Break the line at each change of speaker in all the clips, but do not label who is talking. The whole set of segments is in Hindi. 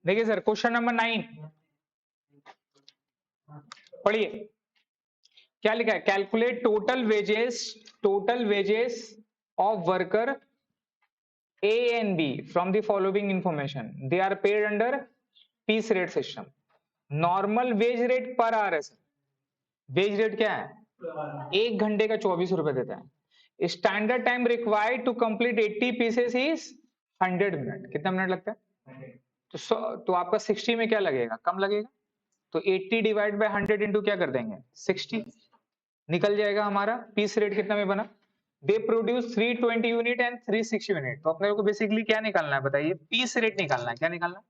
देखिए सर, क्वेश्चन नंबर 9 पढ़िए। क्या लिखा है? Calculate total wages of worker A and B from the following information. They are paid under piece rate system. Normal wage rate per hour है सर। वेज रेट क्या है? 1 घंटे का 24 रुपए देता है। Standard time required to complete 80 pieces is 100 minute. कितना मिनट लगता है? तो आपका 60 में क्या लगेगा? कम लगेगा। तो 80 डिवाइड बाय 100 इंटू क्या कर देंगे? 60 निकल जाएगा हमारा। पीस रेट कितना में बना? They produce 320 unit and 360 unit. तो अपने को बेसिकली क्या निकालना है बताइए? पीस रेट निकालना है। क्या निकालना है?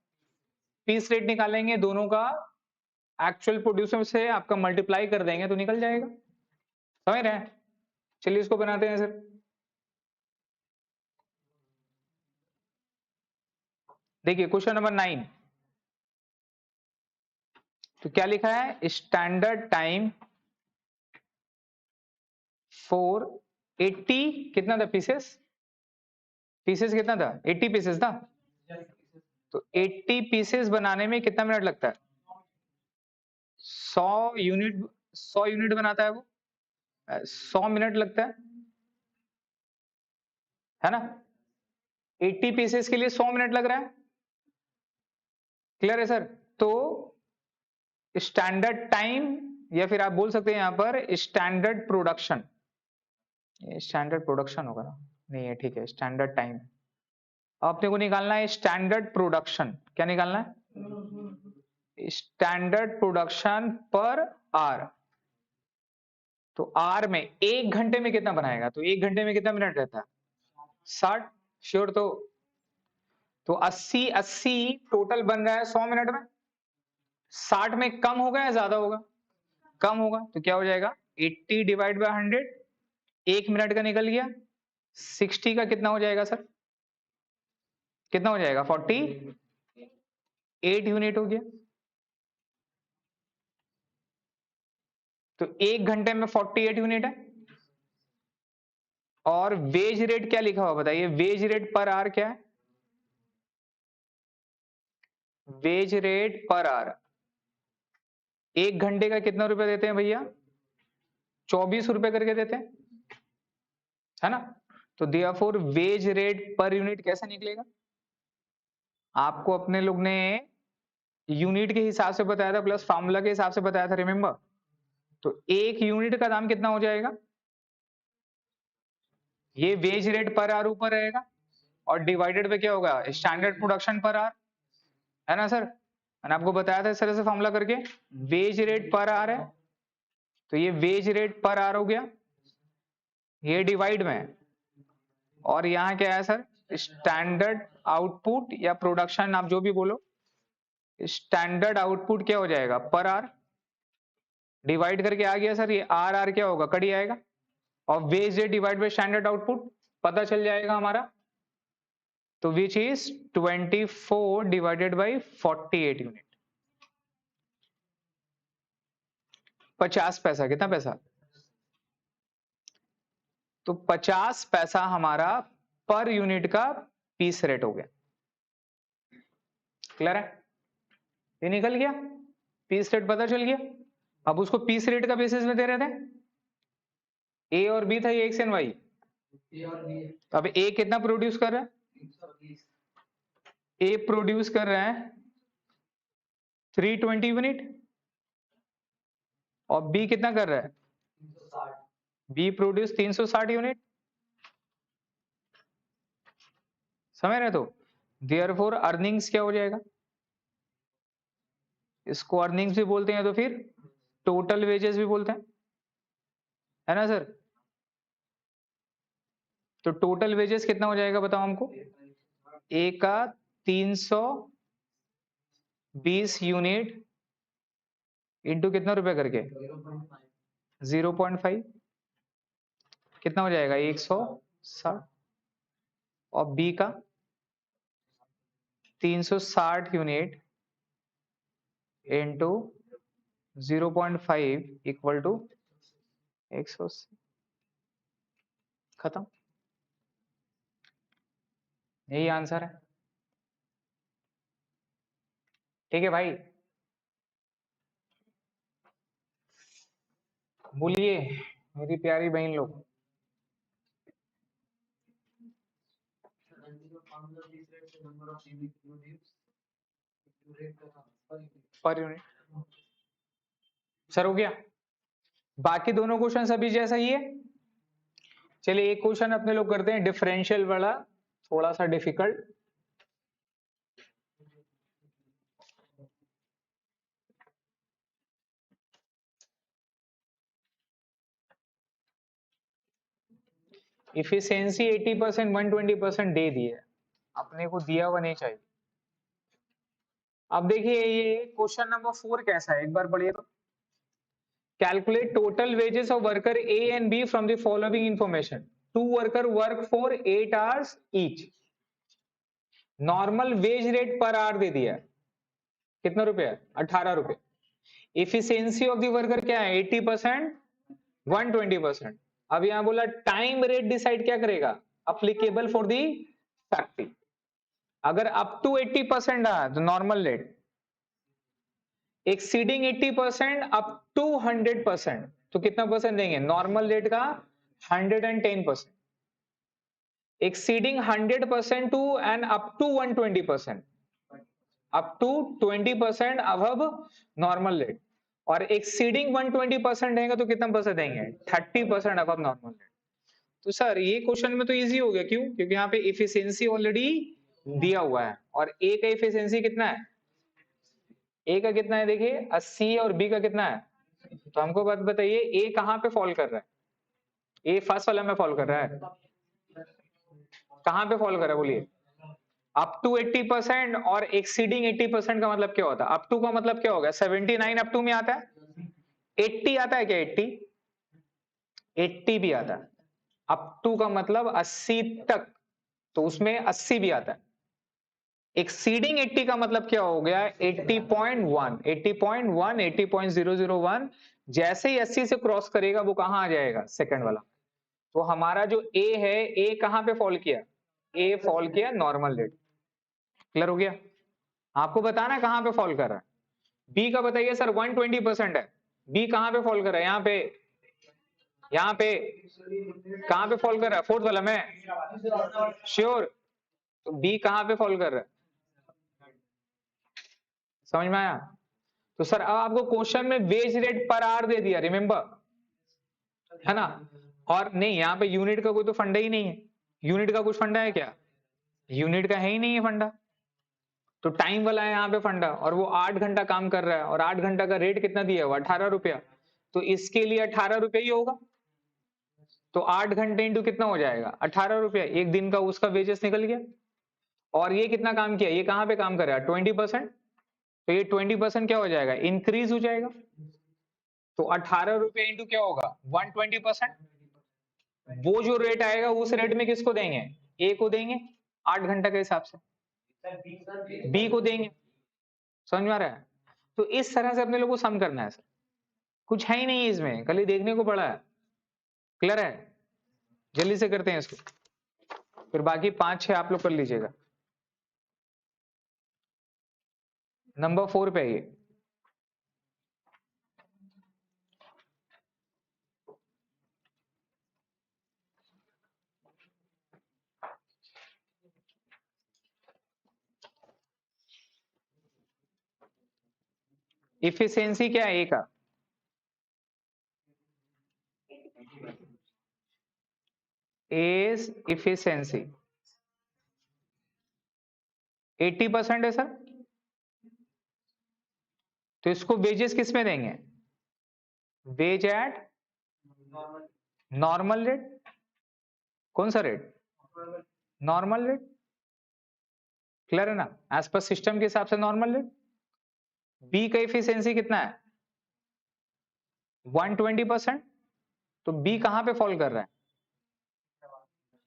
पीस रेट निकालेंगे, दोनों का एक्चुअल प्रोड्यूसर से आपका मल्टीप्लाई कर देंगे तो निकल जाएगा। समझ रहे हैं? चलिए इसको बनाते हैं सर। देखिए क्वेश्चन नंबर 9, तो क्या लिखा है? स्टैंडर्ड टाइम फॉर 80 कितना था पीसेस? पीसेस कितना था? 80 पीसेस था। तो 80 पीसेस बनाने में कितना मिनट लगता है? 100 यूनिट। 100 यूनिट बनाता है वो, 100 मिनट लगता है ना? 80 पीसेस के लिए 100 मिनट लग रहा है। क्लियर है सर? तो स्टैंडर्ड टाइम, या फिर आप बोल सकते हैं यहां पर स्टैंडर्ड प्रोडक्शन। स्टैंडर्ड प्रोडक्शन होगा ना? नहीं है, ठीक है, स्टैंडर्ड टाइम। अपने को निकालना है स्टैंडर्ड प्रोडक्शन। क्या निकालना है? स्टैंडर्ड प्रोडक्शन पर आर। तो आर में 1 घंटे में कितना बनाएगा? तो 1 घंटे में कितना मिनट रहता है? 60। श्योर? तो 80 टोटल बन रहा है 100 मिनट में। 60 में कम होगा या ज्यादा होगा? कम होगा। तो क्या हो जाएगा? 80 डिवाइड बाय 100, 1 मिनट का निकल गया। 60 का कितना हो जाएगा सर? कितना हो जाएगा? 48 यूनिट हो गया। तो 1 घंटे में 48 यूनिट है। और वेज रेट क्या लिखा हुआ बताइए? वेज रेट पर आवर क्या है? वेज रेट पर आवर 1 घंटे का कितना रुपए देते हैं भैया? 24 रुपए करके देते हैं, है ना? तो therefore veg rate per unit कैसे निकलेगा? आपको अपने लोग ने यूनिट के हिसाब से बताया था, प्लस फार्मूला के हिसाब से बताया था, रिमेंबर? तो 1 यूनिट का दाम कितना हो जाएगा? ये वेज रेट पर आवर ऊपर रहेगा और डिवाइडेड पे क्या होगा? स्टैंडर्ड प्रोडक्शन पर आवर, है ना सर? मैंने आपको बताया था इस तरह से फॉर्मूला करके। वेज रेट पर आवर है, तो ये वेज रेट पर आवर हो गया, ये डिवाइड में है। और यहाँ क्या है सर? स्टैंडर्ड आउटपुट या प्रोडक्शन, आप जो भी बोलो। स्टैंडर्ड आउटपुट क्या हो जाएगा? पर आवर डिवाइड करके आ गया सर। ये आर आर क्या होगा? कट आएगा। और wage rate divide by standard output पता चल जाएगा हमारा। तो which is 24 divided by 48 unit. 50 पैसा। कितना पैसा? तो 50 पैसा हमारा पर यूनिट का पीस रेट हो गया। क्लियर है? ये निकल गया, पीस रेट पता चल गया। अब उसको पीस रेट का बेसिस में दे रहे थे। ए और बी था, ये एक्स एंड वाई। अब ए कितना प्रोड्यूस कर रहा है? ए प्रोड्यूस कर रहा है 320 यूनिट। और बी कितना कर रहा है? B produce 360 unit. समझ रहे? तो देयरफॉर अर्निंग्स क्या हो जाएगा? इसको अर्निंग्स भी बोलते हैं, तो फिर टोटल वेजेस भी बोलते हैं, है ना सर? तो टोटल वेजेस कितना हो जाएगा बताओ हमको? ए का 320 यूनिट इंटू कितना रुपए करके? 0.5। कितना हो जाएगा? 160। और बी का 360 यूनिट इंटू 0.5 इक्वल टू 180। खत्म। यही आंसर है। ठीक है भाई, बोलिए मेरी प्यारी बहन लोग। पर यूनिट सर हो गया, बाकी दोनों क्वेश्चन अभी जैसा ही है। चलिए एक क्वेश्चन अपने लोग करते हैं डिफरेंशियल वाला, थोड़ा सा डिफिकल्ट। इफिशियंसी 80%, 120% दे दिए, अपने को दिया हुआ नहीं चाहिए। अब देखिए ये क्वेश्चन नंबर 4 कैसा है, एक बार पढ़िए तो। Calculate total wages of worker A and B from the following information. 2 worker work for 8 hours each. Normal wage rate per hour दे दिया, कितना रुपया? 18 रुपए। इफिशियंसी ऑफ द वर्कर क्या है? 80%, 120%। अब यहां बोला टाइम रेट डिसाइड क्या करेगा? Applicable for the factory. अगर अप टू 80% रहा तो normal rate, exceeding 80% up to 100% तो कितना परसेंट देंगे? नॉर्मल रेट का 110%। Exceeding 100% to and up to 120%, up to 20% above normal rate. और एक्सीडिंग 120% रहेगा तो कितना परसेंट देंगे? 30% अबव नॉर्मल रेट। तो सर ये क्वेश्चन में तो इजी हो गया, क्यों? क्योंकि यहाँ पे इफिशियंसी ऑलरेडी दिया हुआ है, और ए का इफिशियंसी कितना है? ए का कितना है देखिए 80, और बी का कितना है? तो हमको बात बताइए ए कहाँ पे फॉल कर रहा है? ए फर्स्ट वाला में फॉल कर रहा है, कहाँ पे फॉल कर रहा है बोलिए? अप टू 80%, और एक्सीडिंग 80% का मतलब क्या होता है? अप टू का मतलब क्या होगा? 79 अप टू में आता है, 80 आता है क्या? 80, 80 भी आता है। अप टू का मतलब 80 तक, तो उसमें 80 भी आता है। एक्सीडिंग 80 का मतलब क्या हो गया? 80.1, 80.1, 80.001। जैसे ही 80 से क्रॉस करेगा वो कहां आ जाएगा? सेकंड वाला। तो हमारा जो ए है, ए कहां पे फॉल किया? ए फॉल किया नॉर्मल रेट। क्लियर हो गया? आपको बताना है कहां पे फॉल कर रहा है। बी का बताइए सर 120% है, बी कहां पे फॉल कर रहा है? यहाँ पे, यहाँ पे कहां पे फॉल कर रहा है? फोर्थ वाला में श्योर। तो बी कहां पे फॉल कर रहा है? समझ में आया? तो सर अब आपको क्वेश्चन में वेज रेट पर आवर दे दिया, रिमेंबर, है ना? और नहीं, यहाँ पे यूनिट का कोई तो फंडा ही नहीं है। यूनिट का कुछ फंडा है क्या? यूनिट का है ही नहीं है फंडा। तो टाइम वाला है यहाँ पे फंडा, और वो 8 घंटा काम कर रहा है, और 8 घंटा का रेट कितना दिया हुआ? 18 रुपया। तो इसके लिए 18 रुपया ही होगा। तो 8 घंटे इंटू कितना हो जाएगा? 18 रुपया। एक दिन का उसका वेजेस निकल गया। और ये कितना काम किया? ये कहाँ पे काम कर रहा है? 20%। तो ये 20% क्या हो जाएगा? इंक्रीज हो जाएगा। तो 18 रुपये इंटू क्या होगा? 120%। वो जो रेट आएगा उस रेट में किसको देंगे? ए को देंगे 8 घंटा के हिसाब से, बी को देंगे। समझ में आ रहा है? तो इस तरह से अपने लोग को सम करना है सर, कुछ है ही नहीं इसमें, खाली देखने को पड़ा है। क्लियर है? जल्दी से करते हैं इसको, फिर बाकी 5-6 आप लोग कर लीजिएगा। नंबर 4 पे आइए। इफिशियंसी क्या है ए का? एज इफिशियंसी 80% है सर। तो इसको वेजेस किस में देंगे? Wage at normal rate. कौन सा रेट? Normal rate. क्लियर है ना? एज पर सिस्टम के हिसाब से नॉर्मल रेट। बी का इफिशियंसी कितना है? 120%। तो बी कहां पे फॉल कर रहा है?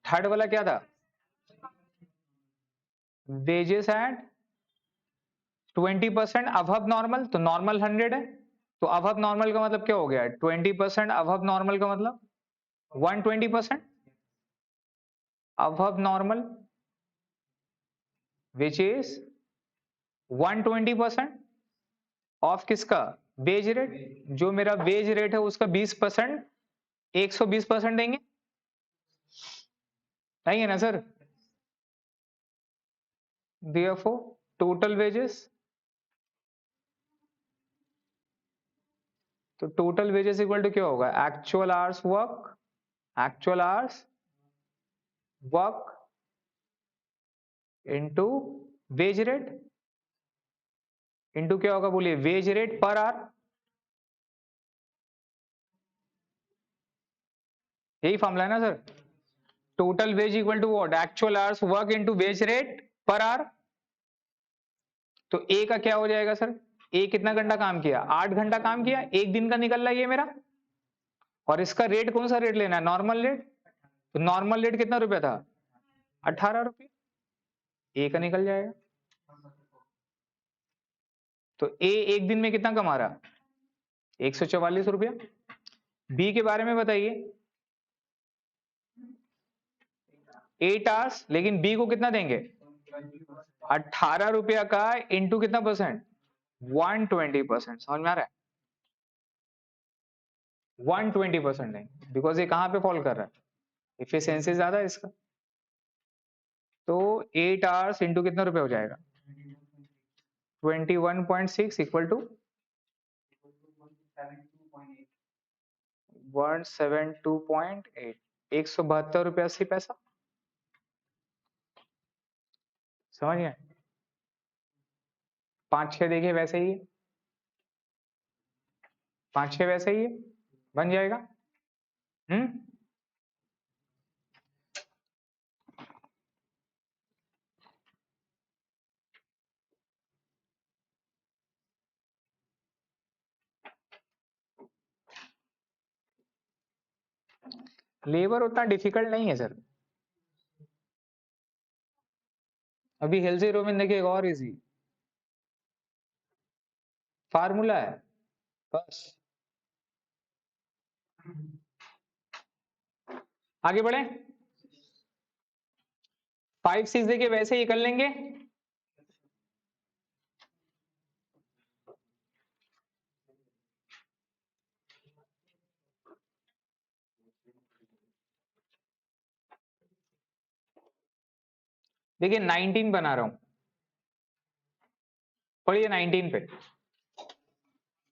थर्ड वाला क्या था? वेजेस एट 20% अबव नॉर्मल, तो नॉर्मल 100 है। तो अबव नॉर्मल का मतलब क्या हो गया? 20% अबव नॉर्मल का मतलब 120% above normal, which is 120% of किसका? Wage rate. जो मेरा वेज रेट है उसका 20%, 120% देंगे, नहीं है ना सर? therefore टोटल वेजेस, तो टोटल वेजेस इक्वल टू क्या होगा? Actual hours work, actual hours work into wage rate, into क्या होगा बोलिए? Wage rate per hour. यही फॉर्मूला है ना sir? Total wage equal to what? Actual hours work into wage rate per hour. तो ए का क्या हो जाएगा सर? ए कितना घंटा काम किया? 8 घंटा काम किया, एक दिन का निकल रहा है ये मेरा। और इसका रेट कौन सा रेट लेना है? Normal rate. तो नॉर्मल रेट कितना रुपया था? 18 रुपये। ए का निकल जाएगा। तो ए एक दिन में कितना कमा रहा? 144 रुपया। बी के बारे में बताइए। 8 आवर्स, लेकिन बी को कितना देंगे? 18 रुपया का इंटू कितना परसेंट? 120%। समझ में आ रहा है? 120% नहीं, बिकॉज ये कहां पे फॉल कर रहा है? इफिशियंसी ज्यादा है इसका। तो 8 आवर्स इंटू कितना रुपया हो जाएगा? 21.6 इक्वल टू 172.8, 172 रुपया 80 पैसा। समझ गए? 5-6 देखिए वैसे ही है, 5-6 वैसे ही है, बन जाएगा। लेबर उतना डिफिकल्ट नहीं है सर। अभी हेल्सी रोमन देखिए, और इजी फार्मूला है बस। आगे बढ़े। 5-6 देखिए वैसे ही कर लेंगे। देखिए 19 बना रहा हूं, पढ़िए 19 पे।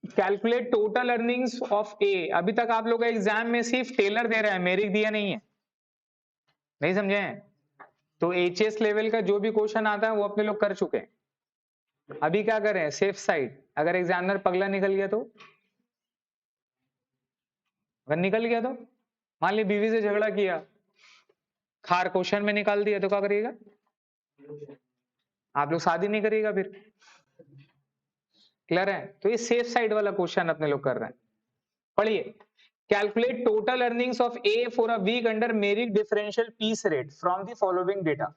कैलकुलेट टोटल अर्निंग्स ऑफ ए। अभी तक आप लोग का एग्जाम में सिर्फ टेलर दे रहा है, मेरिक दिया नहीं है, नहीं समझे हैं? तो एचएस लेवल का जो भी क्वेश्चन आता है वो अपने लोग कर चुके हैं। अभी क्या करें? Safe side. अगर एग्जामिनर पगला निकल गया तो, अगर निकल गया तो मान ली बीवी से झगड़ा किया, खार क्वेश्चन में निकाल दिया, तो क्या करिएगा? आप लोग शादी नहीं करिएगा फिर। क्लियर है? तो ये सेफ साइड वाला क्वेश्चन अपने लोग कर रहे हैं। पढ़िए। Calculate total earnings of A for a week under merit differential piece rate from the following data.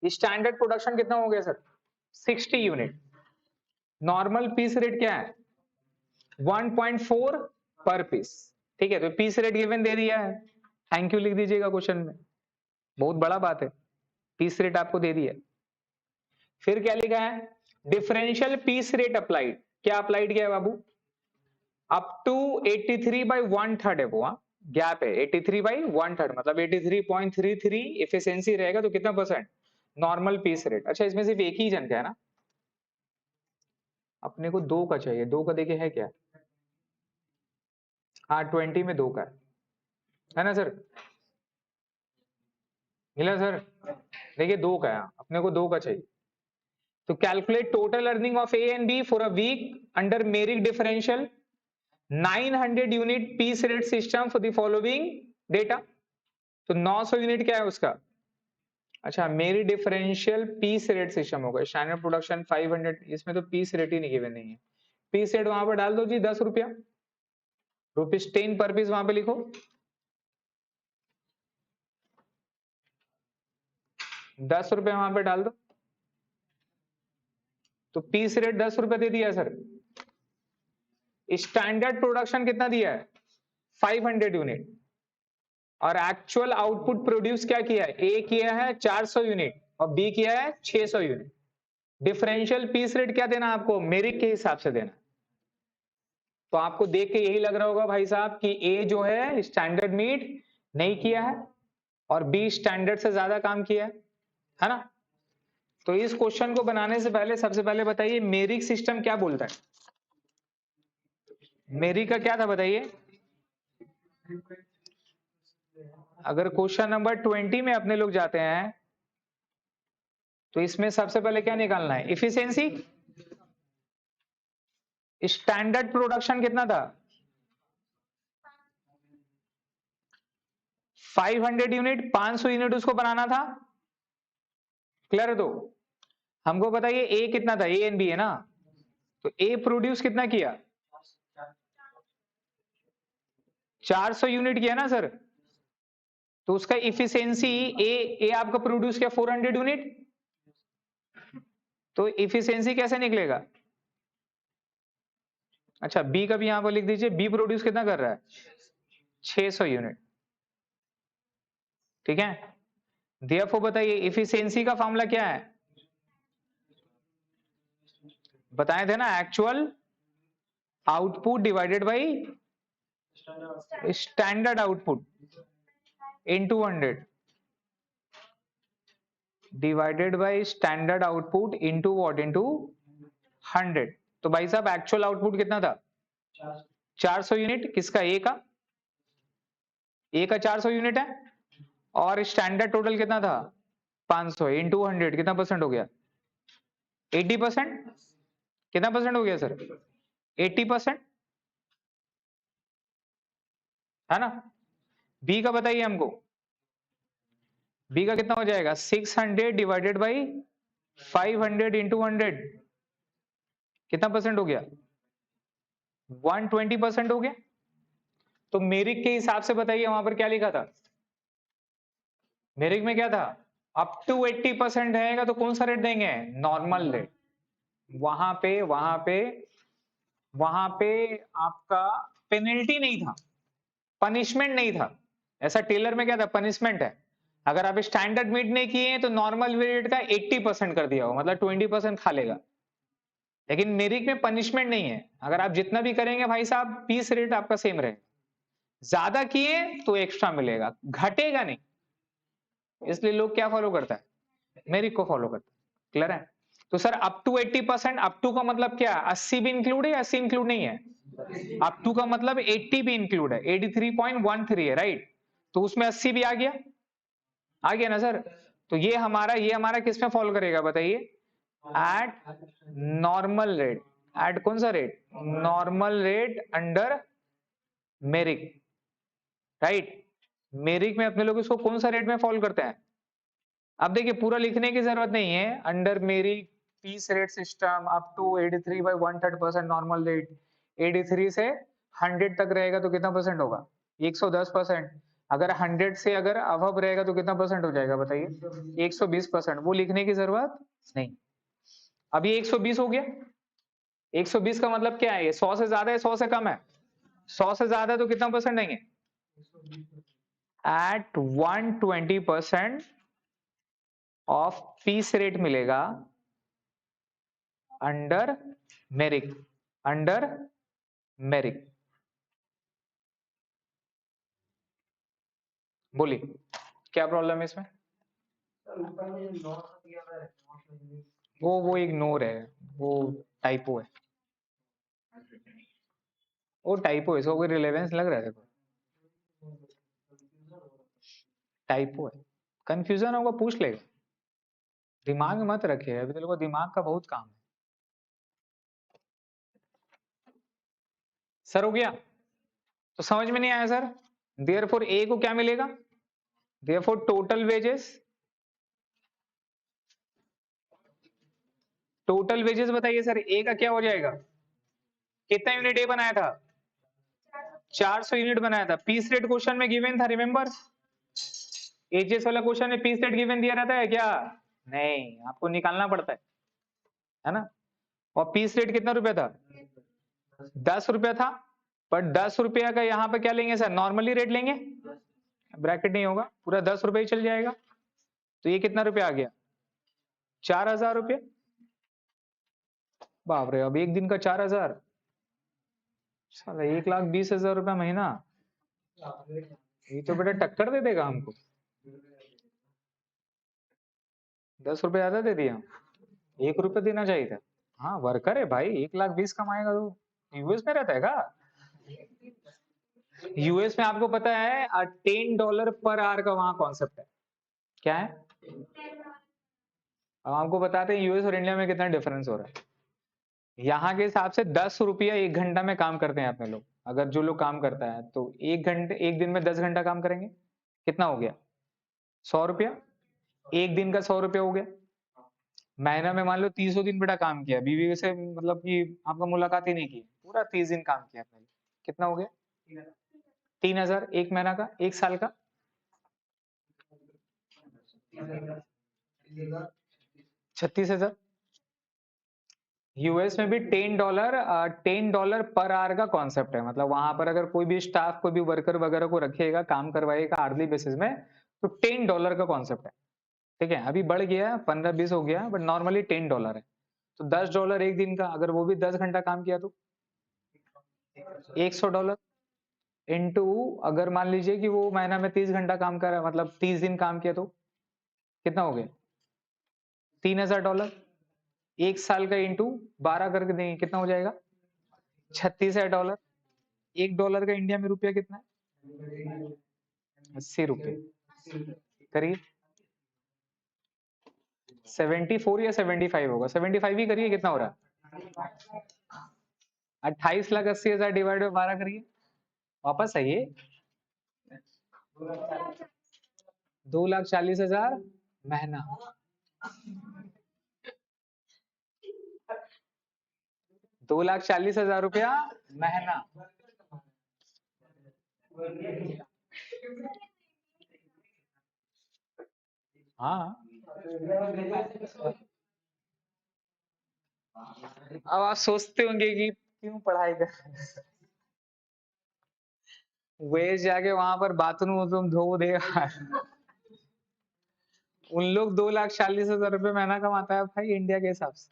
Standard production कितना हो गया sir? 60 unit. Normal piece rate क्या है? 1.4 पर पीस। ठीक है, तो पीस रेट गिवन दे दिया है, थैंक यू लिख दीजिएगा क्वेश्चन में, बहुत बड़ा बात है। पीस रेट आपको दे दिया। फिर क्या लिखा है? Differential piece rate applied. क्या अप्लाइड किया है बाबू? अप टू 83/1/3 है वो, गैप है 83/1/3, मतलब 83.33 एफिशिएंसी रहेगा तो कितना परसेंट? Normal piece rate. अच्छा, इसमें सिर्फ एक ही जन का है ना? अपने को दो का चाहिए, दो का देखिए है क्या? हाँ 20 में दो का है ना सर? मिला सर? देखिए दो का है, अपने को दो का चाहिए। तो calculate total earning of A and B for a week under merit differential 900 unit piece rate system for the following data. तो 900 यूनिट क्या है उसका? अच्छा, मेरी डिफरेंशियल पीस रेट सिस्टम होगा। स्टैंडर्ड प्रोडक्शन 500, इसमें तो पीस रेट ही नहीं गिवन नहीं है। पीस रेट वहां पर डाल दो जी, 10 रुपया, ₹10 पर पीस वहां पे लिखो, 10 रुपए वहां पे डाल दो, तो पीस रेट 10 रुपए दे दिया सर। स्टैंडर्ड प्रोडक्शन कितना दिया है? 500 यूनिट। और एक्चुअल आउटपुट प्रोड्यूस क्या किया है? ए किया है 400 यूनिट और बी किया है 600 यूनिट। डिफरेंशियल पीस रेट क्या देना आपको, मेरिट के हिसाब से देना। तो आपको देख के यही लग रहा होगा भाई साहब कि ए जो है स्टैंडर्ड मीट नहीं किया है और बी स्टैंडर्ड से ज्यादा काम किया है ना। तो इस क्वेश्चन को बनाने से पहले सबसे पहले बताइए मेरिट सिस्टम क्या बोलता है, मेरिट का क्या था बताइए। अगर क्वेश्चन नंबर 20 में अपने लोग जाते हैं तो इसमें सबसे पहले क्या निकालना है, इफिशिएंसी। स्टैंडर्ड प्रोडक्शन कितना था, 500 यूनिट, 500 यूनिट उसको बनाना था। क्लियर है। तो हमको बताइए ए कितना था, ए एंड बी है ना, तो ए प्रोड्यूस कितना किया, 400 यूनिट किया ना सर। तो उसका इफिशिएंसी ए आपका प्रोड्यूस किया 400 यूनिट, तो इफिशिएंसी कैसे निकलेगा। अच्छा बी का भी यहां पर लिख दीजिए, बी प्रोड्यूस कितना कर रहा है, 600 यूनिट। ठीक है, देयरफॉर बताइए इफिशिएंसी का फॉर्मूला क्या है, बताए थे ना, actual output divided by standard output into 100 divided by standard output into what, into 100। तो भाई साहब एक्चुअल आउटपुट कितना था, 400 यूनिट, किसका, ए का 400 यूनिट है, और स्टैंडर्ड टोटल कितना था 500 इंटू 100, कितना परसेंट हो गया, 80%। कितना परसेंट हो गया सर, 80%, है ना। बी का बताइए हमको, बी का कितना हो जाएगा, 600 डिवाइडेड बाई 500 इंटू 100, कितना परसेंट हो गया, 120% हो गया। तो मेरिक के हिसाब से बताइए वहां पर क्या लिखा था, मेरिक में क्या था, अप टू 80% रहेगा तो कौन सा रेट देंगे, नॉर्मल रेट। वहां पे आपका पेनल्टी नहीं था, पनिशमेंट नहीं था। ऐसा टेलर में क्या था, पनिशमेंट है। अगर आप स्टैंडर्ड मीट नहीं किए तो नॉर्मल रेट का 80% कर दिया हो, मतलब 20% खा लेगा। लेकिन मेरिक में पनिशमेंट नहीं है, अगर आप जितना भी करेंगे भाई साहब पीस रेट आपका सेम रहेगा, ज्यादा किए तो एक्स्ट्रा मिलेगा, घटेगा नहीं। इसलिए लोग क्या फॉलो करता है, मेरिक को फॉलो करता है। क्लियर है। तो sir up to 80%, up to का मतलब क्या, 80 भी इंक्लूड है, 80 इंक्लूड नहीं है, अप टू का मतलब 80 भी इंक्लूड है, 83.13 है, राइट। तो उसमें 80 भी आ गया ना सर। तो ये हमारा किस में फॉलो करेगा बताइए, एट नॉर्मल रेट, एट कौन सा rate, normal rate under मेरिक, right. मेरिक में अपने लोग इसको कौन सा रेट में फॉलो करते हैं। अब देखिए पूरा लिखने की जरूरत नहीं है, under merit piece rate system up to 83/1/3% normal rate, 83 से 100 तक रहेगा तो कितना परसेंट होगा, 110%। अगर 100 से अगर अबव रहेगा तो कितना परसेंट हो जाएगा बताइए, 120%। वो लिखने की जरूरत नहीं। अभी 120 हो गया, 120 का मतलब क्या है, ये 100 से ज्यादा है 100 से कम है, 100 से ज्यादा है तो कितना परसेंट देंगे, एट 120% ऑफ पीस रेट मिलेगा अंडर मेरिक, अंडर मेरिक। बोलिए क्या प्रॉब्लम है इसमें, वो इग्नोर है, वो टाइपो है, वो टाइपो है, इसका कोई रिलेवेंस लग रहा है देखो, टाइपो है। कंफ्यूजन होगा पूछ लेगा, दिमाग में मत रखिए, अभी तो दिमाग का बहुत काम है। सर हो गया, तो समझ में नहीं आया सर। देयरफॉर ए को क्या मिलेगा, therefore total wages, total wages बताइए सर, ए का क्या हो जाएगा, कितना यूनिट ए बनाया था, 400 यूनिट बनाया था। पीस रेट क्वेश्चन में गिवन था, रिमेंबर एजीएस वाला क्वेश्चन में पीस रेट गिवन दिया रहता है क्या, नहीं, आपको निकालना पड़ता है ना। और पीस रेट कितना रुपया था, 10 रुपया था, पर 10 रुपया का यहाँ पे क्या लेंगे सर, नॉर्मली रेट लेंगे, ब्रैकेट नहीं होगा, पूरा 10 रुपये ही चल जाएगा। तो ये कितना रुपया आ गया, 4000 रुपये। बाप रे, अब एक दिन का 4,000, साला 1,20,000 रुपया महीना, ये तो बेटा टक्कर दे देगा हमको। 10 रुपए ज्यादा दे दिया, 1 रुपए देना चाहिए था। हाँ वर्कर है भाई, 1,20,000 कमाएगा तो यूएस में रहता है क्या? यूएस में आपको पता है $10 पर आवर का वहां कॉन्सेप्ट है। क्या है? अब आपको बताते हैं यूएस और इंडिया में कितना डिफरेंस हो रहा है। यहाँ के हिसाब से 10 रुपया 1 घंटा में काम करते हैं अपने लोग। अगर जो लोग काम करता है तो 1 घंटे, एक दिन में 10 घंटा काम करेंगे, कितना हो गया? 100 रुपया। एक दिन का 100 रुपया हो गया। महीना में मान लो 30 दिन बेटा काम किया, बीवी से मतलब कि आपका मुलाकात ही नहीं की, पूरा 30 दिन काम किया पहले, कितना हो गया? 3,000 एक महीना का, एक साल का 36,000। यूएस में भी $10 पर आवर का कॉन्सेप्ट है। मतलब वहां पर अगर कोई भी स्टाफ, कोई भी वर्कर वगैरह को रखिएगा, काम करवाइएगा आर्ली बेसिस में, तो $10 का कॉन्सेप्ट है। ठीक है, अभी बढ़ गया, 15-20 हो गया, बट नॉर्मली $10 है। तो $10 एक दिन का, अगर वो भी 10 घंटा काम किया तो $100 इंटू, अगर मान लीजिए कि वो महीना में 30 घंटा काम कर रहा है, मतलब 30 दिन काम किया, तो कितना हो गया? $3,000। एक साल का इंटू 12 करके देंगे, कितना हो जाएगा? $36,000। $1 का इंडिया में रुपया कितना है? 80 रुपये। करिए 74 या 75 होगा, 75 ही करिए, कितना हो रहा है? 28,80,000 डिवाइड बाय 12 करिए, वापस आइए। 2,40,000 महीना। 2,40,000 रुपया महीना। हाँ, अब आप सोचते होंगे कि क्यों पढ़ाई कर, वे जाके वहां पर बाथरूम तुम धो देगा। उन लोग 2,40,000 रुपये महीना कमाता है भाई इंडिया के हिसाब से।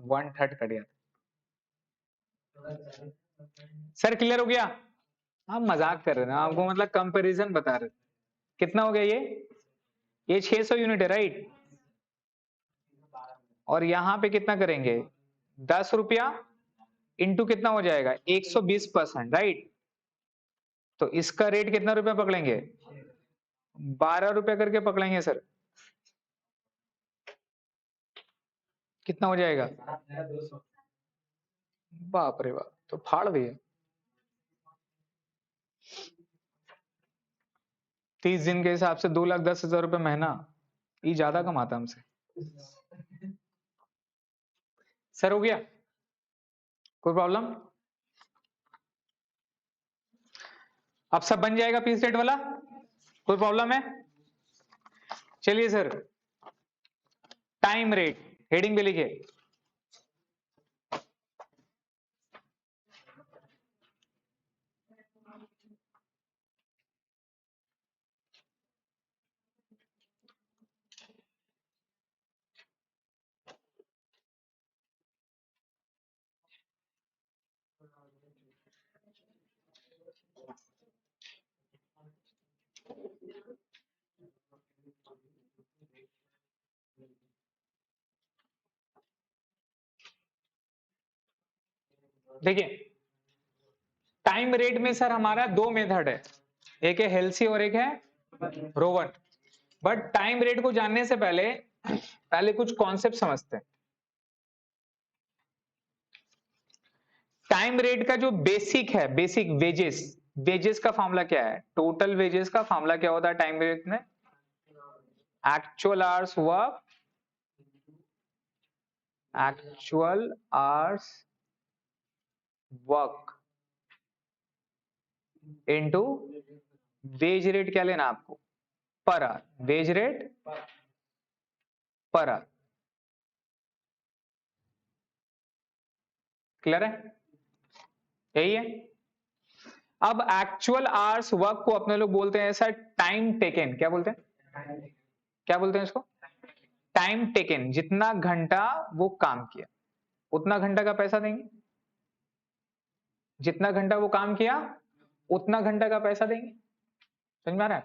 1/3 कट गया। सर क्लियर हो गया? हम मजाक कर रहे हैं आपको, मतलब कंपैरिजन बता रहे। कितना हो गया ये 600 यूनिट है, राइट? और यहाँ पे कितना करेंगे? 10 रुपया इंटू कितना हो जाएगा? 120%, राइट? तो इसका रेट कितना रुपया पकड़ेंगे? 12 रुपया करके पकड़ेंगे सर। कितना हो जाएगा? बाप रे बाप, तो फाड़ दिए। 30 दिन के हिसाब से 2,10,000 रुपये महीना, ये ज्यादा कमाता हमसे। सर हो गया? कोई प्रॉब्लम? अब सब बन जाएगा पीस रेट वाला, कोई प्रॉब्लम है? चलिए सर, टाइम रेट हेडिंग पे लिखिए। देखिए, टाइम रेट में सर हमारा दो मेथड है, एक है हेल्सी और एक है रोवन। बट टाइम रेट को जानने से पहले कुछ कॉन्सेप्ट समझते हैं। टाइम रेट का जो बेसिक है, बेसिक वेजेस, वेजेस का फॉर्मूला क्या है? टोटल वेजेस का फॉर्मूला क्या होता है टाइम रेट में? Actual hours work, actual hours work into wage rate. क्या लेना आपको? Per hour, veg rate per our. Clear है? यही है। अब एक्चुअल आवर्स वर्क को अपने लोग बोलते हैं सर टाइम टेकन। क्या बोलते हैं? क्या बोलते हैं इसको? टाइम टेकन, जितना घंटा वो काम किया उतना घंटा का पैसा देंगे, जितना घंटा वो काम किया उतना घंटा का पैसा देंगे। समझ में आ रहा है?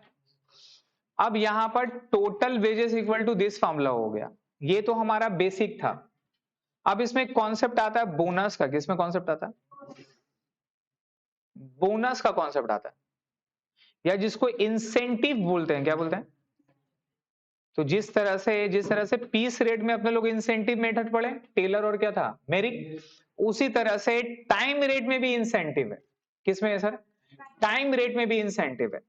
अब यहां पर total wages equal to this formula हो गया, ये तो हमारा बेसिक था। अब इसमें कॉन्सेप्ट आता है बोनस का। किसमें कॉन्सेप्ट आता है? बोनस का कॉन्सेप्ट आता है, या जिसको इंसेंटिव बोलते हैं। क्या बोलते हैं? तो जिस तरह से पीस रेट में अपने लोग इंसेंटिव मेथड पढ़े, टेलर और क्या था, मेरिक, उसी तरह से टाइम रेट में भी इंसेंटिव है। किसमें है सर? टाइम रेट में भी इंसेंटिव है।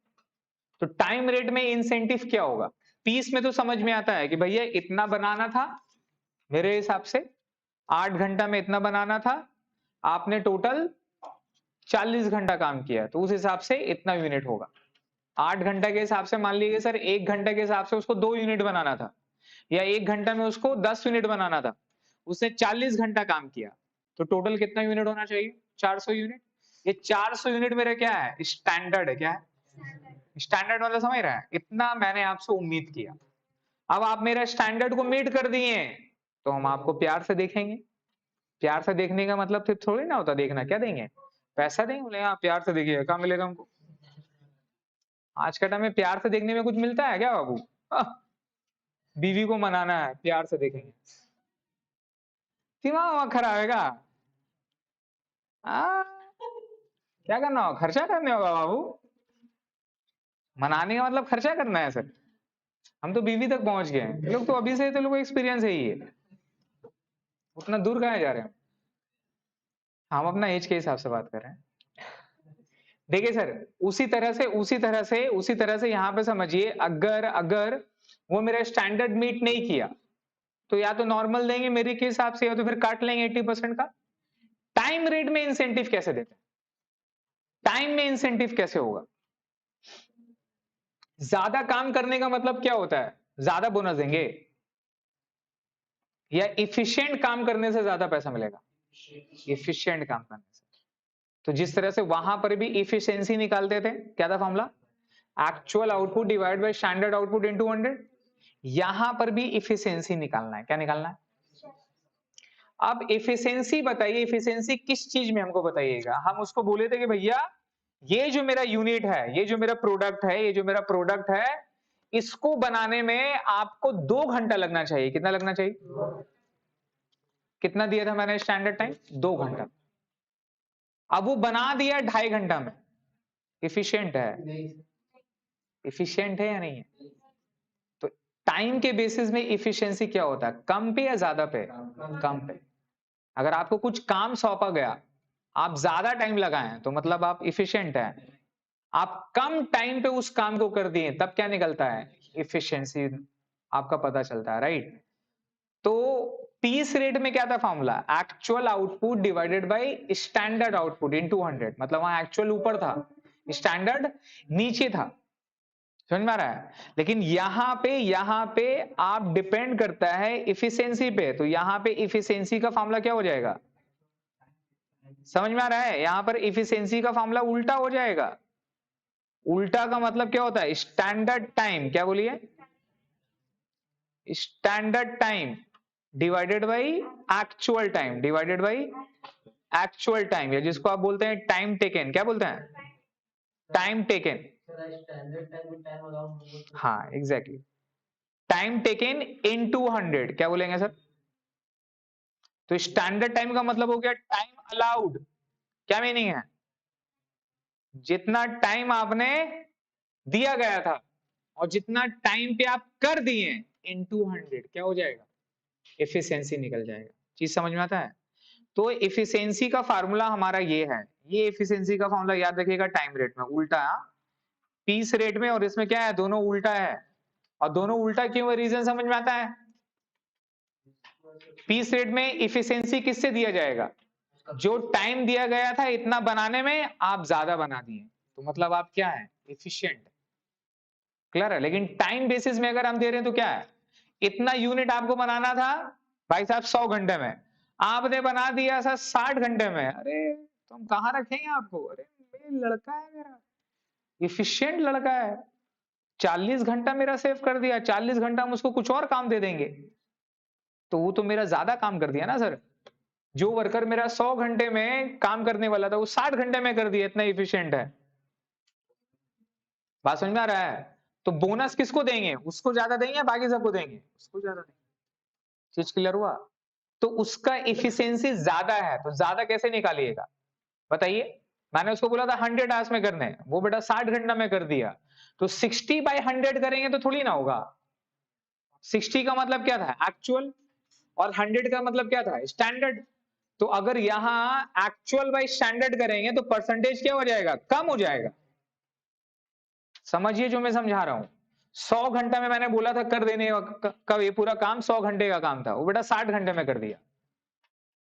तो टाइम रेट में इंसेंटिव क्या होगा? पीस में तो समझ में आता है कि भैया इतना बनाना था, मेरे हिसाब से 8 घंटा में इतना बनाना था, आपने टोटल 40 घंटा काम किया, तो उस हिसाब से इतना यूनिट होगा। 8 घंटा के हिसाब से मान लीजिए सर 1 घंटे के हिसाब से उसको 2 यूनिट बनाना था, या 1 घंटा में उसको 10 यूनिट बनाना था, उसने 40 घंटा काम किया, तो टोटल कितना यूनिट होना चाहिए? 400 यूनिट। ये 400 यूनिट मेरा क्या है? स्टैंडर्ड है। क्या है? स्टैंडर्ड वाला समझ रहा है? इतना मैंने आपसे उम्मीद किया। अब आप मेरा स्टैंडर्ड को मीट कर दिए, तो हम आपको प्यार से देखेंगे। प्यार से देखने का मतलब फिर थोड़ी ना होता देखना। क्या देंगे? पैसा देंगे। बोले हाँ प्यार से देखिए, क्या मिलेगा हमको? आज के टाइम में प्यार से देखने में कुछ मिलता है क्या बाबू? बीवी को मनाना है, प्यार से देखेंगे, दिमाग खराब है क्या? क्या करना होगा? खर्चा करने होगा बाबू। मनाने का मतलब खर्चा करना है सर। हम तो बीवी तक पहुंच गए हैं, लोग तो अभी से तो लोग एक्सपीरियंस है ही है, उतना दूर कहाँ जा रहे हैं? हम अपना एज के हिसाब से बात कर रहे हैं। देखिए सर, उसी तरह से यहां पे समझिए, अगर अगर वो मेरा स्टैंडर्ड मीट नहीं किया, तो या तो नॉर्मल देंगे मेरे के हिसाब से, या तो फिर काट लेंगे 80% का। टाइम रेट में इंसेंटिव कैसे देते हैं? टाइम में इंसेंटिव कैसे होगा? ज्यादा काम करने का मतलब क्या होता है? ज्यादा बोनस देंगे, या इफिशिएंट काम करने से ज्यादा पैसा मिलेगा? इफिशिएंट काम करने से। तो जिस तरह से वहां पर भी इफिशियंसी निकालते थे, क्या था formula? Actual output divide by standard output into 100। यहां पर भी इफिशियंसी निकालना है। क्या निकालना है? अब इफिशियंसी बताइए, इफिशियंसी किस चीज में हमको बताइएगा। हम उसको बोले थे कि भैया ये जो मेरा यूनिट है, ये जो मेरा प्रोडक्ट है, ये जो मेरा प्रोडक्ट है, इसको बनाने में आपको 2 घंटा लगना चाहिए। कितना लगना चाहिए? कितना दिया था मैंने स्टैंडर्ड टाइम? 2 घंटा। अब वो बना दिया 2.5 घंटा में। इफिशिएंट है? इफिशिएंट है या नहीं है? तो टाइम के बेसिस में इफिशियंसी क्या होता है? कम पे या ज्यादा पे? कम पे। अगर आपको कुछ काम सौंपा गया, आप ज्यादा टाइम लगाएं, तो मतलब आप इफिशिएंट हैं। आप कम टाइम पे उस काम को कर दिए, तब क्या निकलता है? इफिशियंसी आपका पता चलता है, राइट? तो पीस रेट में क्या था formula? Actual output divided by standard output into 100। मतलब वहां एक्चुअल ऊपर था, स्टैंडर्ड नीचे था। समझ में आ रहा है? लेकिन यहां पे आप डिपेंड करता है इफिशियंसी पे, तो यहां पे इफिशियंसी का फॉर्मूला क्या हो जाएगा? समझ में आ रहा है? यहां पर इफिशियंसी का फॉर्मूला उल्टा हो जाएगा। उल्टा का मतलब क्या होता है? Standard time. क्या बोलिए? Standard time divided by actual time, divided by actual time, या जिसको आप बोलते हैं टाइम टेकन। क्या बोलते हैं? Time taken. हाँ एग्जैक्टली, टाइम टेकन इनटू 100। क्या बोलेंगे सर? तो स्टैंडर्ड टाइम का मतलब हो गया टाइम अलाउड। क्या मीनिंग है? जितना टाइम आपने दिया गया था और जितना टाइम पे आप कर दिए इनटू 100, क्या हो जाएगा? एफिशिएंसी निकल जाएगा। चीज समझ में आता है? तो एफिशिएंसी का फार्मूला हमारा ये है। ये एफिशिएंसी का फार्मूला याद रखिएगा, टाइम रेट में उल्टा, पीस रेट में और इसमें क्या है? दोनों उल्टा है। और दोनों उल्टा क्यों है? रीजन समझ में आता है? पीस रेट में इफिशियंसी किससे दिया जाएगा? जो टाइम दिया गया था इतना बनाने में, आप ज्यादा बना दिए, तो मतलब आप क्या है? एफिशिएंट। क्लियर है? लेकिन टाइम बेसिस में अगर हम दे रहे हैं तो क्या है? इतना यूनिट आपको बनाना था भाई साहब 100 घंटे में, आपने बना दिया सर 60 घंटे में। अरे तुम कहां रखेंगे आपको? अरे ये लड़का है मेरा, इफिशिएंट लड़का है, 40 घंटा मेरा सेव कर दिया, 40 घंटा हम उसको कुछ और काम दे देंगे। तो वो तो मेरा ज्यादा काम कर दिया ना सर। जो वर्कर मेरा 100 घंटे में काम करने वाला था वो 60 घंटे में कर दिया, इतना इफिशियंट है। बात समझ में आ रहा है? तो बोनस किसको देंगे? उसको ज्यादा देंगे या बाकी सबको देंगे? उसको ज्यादा देंगे। चीज क्लियर हुआ? तो उसका इफिशियंसी ज्यादा है, तो ज्यादा कैसे निकालिएगा बताइए? मैंने उसको बोला था 100 आवर्स में करने, वो बेटा 60 घंटा में कर दिया, तो 60/100 करेंगे तो थोड़ी ना होगा। 60 का मतलब क्या था? एक्चुअल, और 100 का मतलब क्या था? स्टैंडर्ड। तो अगर यहां एक्चुअल बाय स्टैंडर्ड करेंगे तो परसेंटेज क्या हो जाएगा? कम हो जाएगा। समझिए जो मैं समझा रहा हूं। 100 घंटा में मैंने बोला था कर देने का, ये पूरा काम 100 घंटे का काम था, वो बेटा 60 घंटे में कर दिया,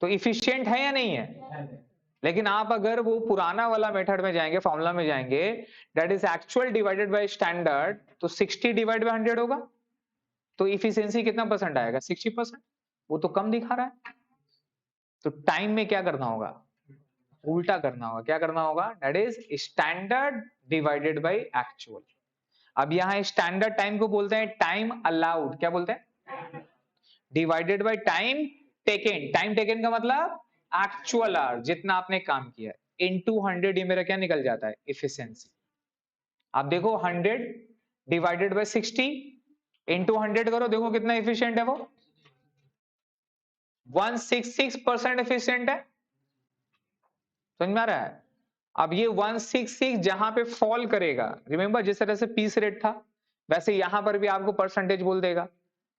तो इफिशियंट है या नहीं है? लेकिन आप अगर वो पुराना वाला मेथड में जाएंगे, फॉर्मूला में जाएंगे, that is actual divided by standard, तो 60 डिवाइड बाय 100 होगा, तो इफिशियंसी कितना परसेंट आएगा? 60%। वो तो कम दिखा रहा है। तो टाइम में क्या करना होगा? उल्टा करना होगा। क्या करना होगा? That is standard divided by actual. अब यहां स्टैंडर्ड टाइम को बोलते हैं टाइम अलाउड। क्या बोलते हैं? Divided by time taken. Time taken का मतलब एक्चुअल आवर, जितना आपने काम किया है, इनटू 100, ये मेरा क्या निकल जाता है? इफिशियंसी। आप देखो 100 डिवाइडेड बाय 60 इंटू 100 करो, देखो कितना इफिशियंट है वो? 166% इफिशियंट है। समझ में आ रहा है? अब ये 166 जहां पे फॉल करेगा, रिमेंबर जिस तरह से पीस रेट था, वैसे यहां पर भी आपको परसेंटेज बोल देगा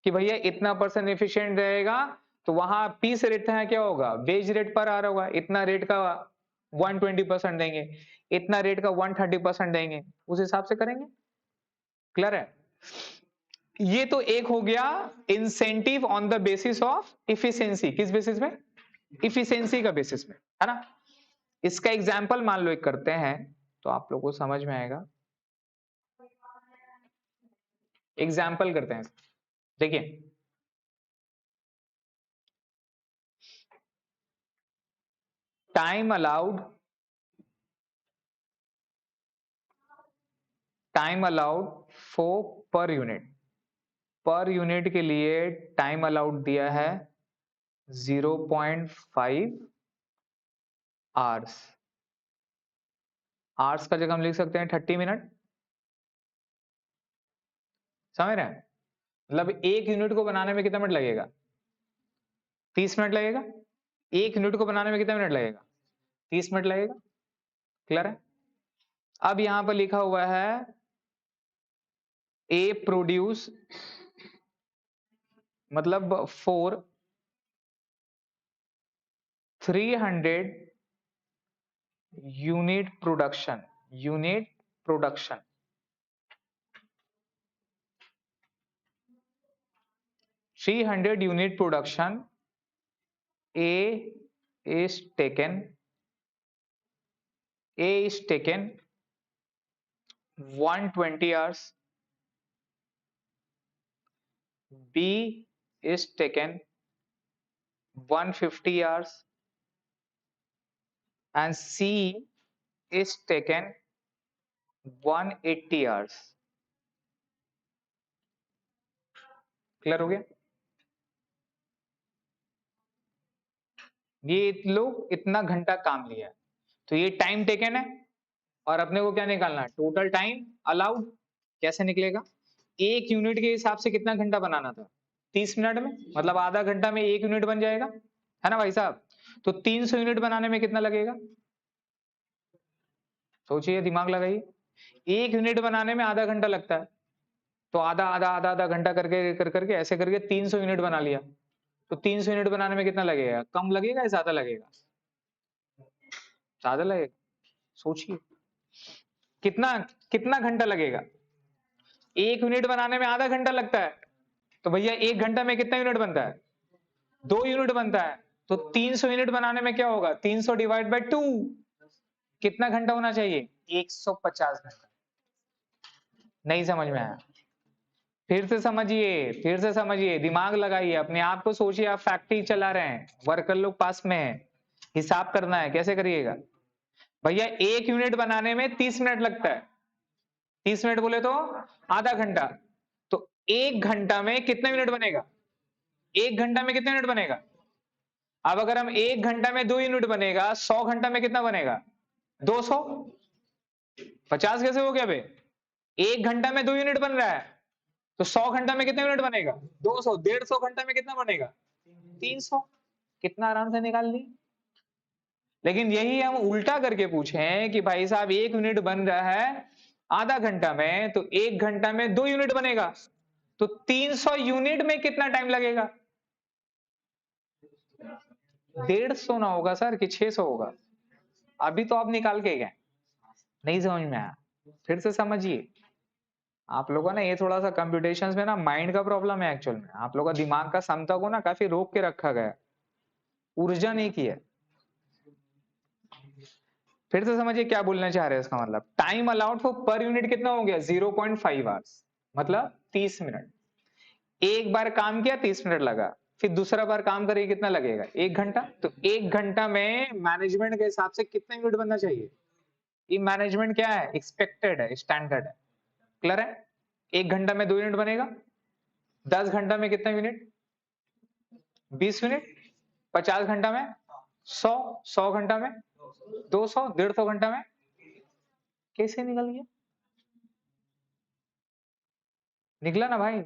कि भैया इतना परसेंट एफिशिएंट रहेगा, तो वहां पीस रेट है क्या होगा? वेज रेट पर आ रहा होगा, इतना रेट का 120% देंगे, इतना रेट का 130% देंगे, उस हिसाब से करेंगे। क्लियर है? ये तो एक हो गया incentive on the basis of efficiency. किस बेसिस में? इफिशियंसी का बेसिस में, है ना? इसका एग्जाम्पल मान लो एक करते हैं तो आप लोगों को समझ में आएगा। एग्जाम्पल करते हैं, देखिए time allowed for per unit के लिए टाइम अलाउड दिया है 0.5 आवर्स। आवर्स का जगह हम लिख सकते हैं 30 मिनट। समझ रहे हैं? मतलब एक यूनिट को बनाने में कितना मिनट लगेगा? 30 मिनट लगेगा। एक यूनिट को बनाने में कितना मिनट लगेगा? 30 मिनट लगेगा। क्लियर है? अब यहां पर लिखा हुआ है ए प्रोड्यूस, मतलब for 300 unit production 300 unit production, A is taken 120 hours, B is taken 150 hours, and C is taken 180 hours. Clear हो गया? ये लोग इतना घंटा काम लिया है, तो ये टाइम टेकन है, और अपने को क्या निकालना है? Total time allowed. कैसे निकलेगा? एक यूनिट के हिसाब से कितना घंटा बनाना था? 30 मिनट में, मतलब आधा घंटा में एक यूनिट बन जाएगा, है ना भाई साहब? तो 300 यूनिट बनाने में कितना लगेगा? सोचिए, दिमाग लगाइए। एक यूनिट बनाने में आधा घंटा लगता है, तो आधा आधा आधा आधा घंटा करके ऐसे करके 300 यूनिट बना लिया, तो 300 यूनिट बनाने में कितना लगेगा? कम लगेगा या ज्यादा लगेगा? ज्यादा लगेगा। सोचिए कितना कितना घंटा लगेगा? एक यूनिट बनाने में आधा घंटा लगता है, तो भैया एक घंटा में कितना यूनिट बनता है? 2 यूनिट बनता है। तो 300 यूनिट बनाने में क्या होगा? 300 डिवाइड बाय 2, कितना घंटा होना चाहिए? 150 घंटा। नहीं समझ में आया? फिर से समझिए, दिमाग लगाइए, अपने आप को सोचिए, आप फैक्ट्री चला रहे हैं, वर्कर लोग पास में है, हिसाब करना है, कैसे करिएगा? भैया एक यूनिट बनाने में 30 मिनट लगता है, 30 मिनट बोले तो आधा घंटा, तो एक घंटा में कितना यूनिट बनेगा? 1 घंटा में कितने यूनिट बनेगा? अब अगर हम 1 घंटा में 2 यूनिट बनेगा, 100 घंटा में कितना बनेगा? 200। 50 कैसे हो गया बे? 1 घंटा में 2 यूनिट बन रहा है, तो 100 घंटा में कितने यूनिट बनेगा? 200। 150 घंटा में कितना बनेगा? 300। कितना आराम से निकाल ली। लेकिन यही हम उल्टा करके पूछे कि भाई साहब 1 यूनिट बन रहा है आधा घंटा में, तो 1 घंटा में 2 यूनिट बनेगा, तो 300 यूनिट में कितना टाइम लगेगा? 150 ना होगा सर कि 600 होगा? अभी तो आप निकाल के गए, नहीं समझ में आया, फिर से समझिए। आप लोगों ने ये थोड़ा सा कंप्यूटेशंस में ना माइंड का प्रॉब्लम है एक्चुअल में। आप लोगों का दिमाग का क्षमता को ना काफी रोक के रखा गया, ऊर्जा नहीं की है। फिर से समझिए क्या बोलना चाह रहे हैं। इसका मतलब time allowed for per unit कितना हो गया? 0.5 आवर्स, मतलब 30 मिनट। एक बार काम किया 30 मिनट लगा, फिर दूसरा बार काम करेंगे कितना लगेगा? 1 घंटा। तो 1 घंटा में मैनेजमेंट के हिसाब से कितना यूनिट बनना चाहिए? ये मैनेजमेंट क्या है? एक्सपेक्टेड है, स्टैंडर्ड है। क्लियर है? 1 घंटा में 2 यूनिट बनेगा, 10 घंटा में कितना यूनिट? 20 यूनिट। 50 घंटा में 100, 100 घंटा में 200, 150 घंटा में। कैसे निकल गया? निकला ना भाई।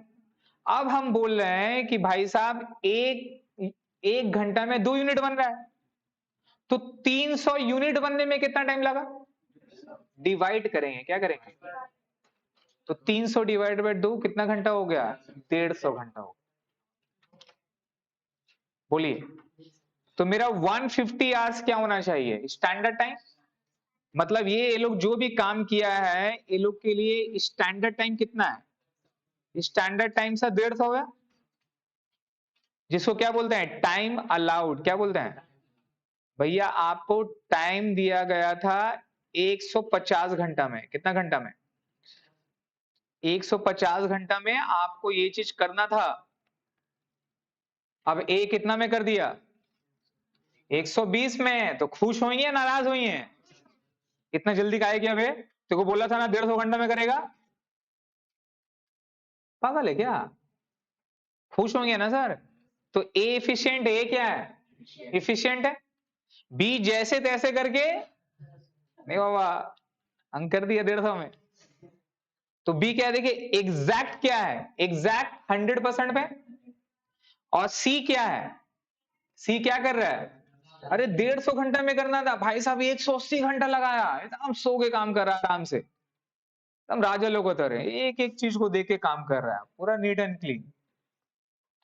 अब हम बोल रहे हैं कि भाई साहब एक घंटा में 2 यूनिट बन रहा है, तो 300 यूनिट बनने में कितना टाइम लगा? डिवाइड करेंगे, क्या करेंगे? तो 300 डिवाइड बाय 2 कितना घंटा हो गया? 150 घंटा हो। बोलिए, तो मेरा 150 आवर्स क्या होना चाहिए? Standard time. मतलब ये लोग जो भी काम किया है, ये लोग के लिए स्टैंडर्ड टाइम कितना है? स्टैंडर्ड टाइम से 150 है, जिसको क्या बोलते हैं? Time allowed. क्या बोलते हैं भैया? आपको टाइम दिया गया था 150 घंटा में। कितना घंटा में? 150 घंटा में आपको ये चीज करना था। अब ए कितना में कर दिया? 120 में। तो खुश हुई है नाराज हुई है? इतना जल्दी काहे किया बे? तेरे को बोला था ना 150 घंटा में करेगा। पागल है क्या? खुश होंगे ना सर। तो ए एफिशिएंट, ए क्या है? एफिशिएंट है। बी जैसे तैसे करके नहीं बाबा, अंक कर दिया 150 में। तो बी क्या है देखिए, एग्जैक्ट क्या है? एग्जैक्ट 100% पे। और सी क्या है? सी क्या कर रहा है? अरे 150 घंटा में करना था भाई साहब, 180 घंटा लगाया, एकदम सो के काम कर रहा है आराम से, एकदम राजा लोग होते रहे, एक एक चीज को देख के काम कर रहा है, पूरा नीट एंड क्लीन।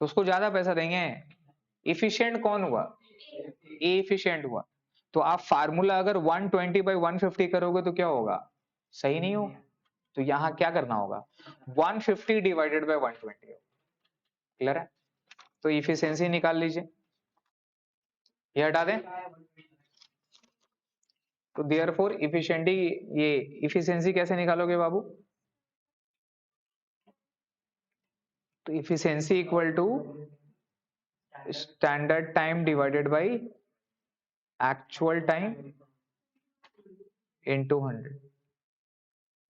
तो उसको ज्यादा पैसा देंगे। इफिशिएंट कौन हुआ? ए एफिशिएंट हुआ। तो आप फार्मूला अगर 120 बाई 150 करोगे तो क्या होगा? सही नहीं हो। तो यहां क्या करना होगा? 150 डिवाइडेड बाई 120 हो। क्लियर है? तो इफिशियंसी निकाल लीजिए, ये हटा दें। तो देयरफॉर इफिशिएंटी, ये इफिशियंसी कैसे निकालोगे बाबू? तो efficiency equal to standard time divided by actual time into 100।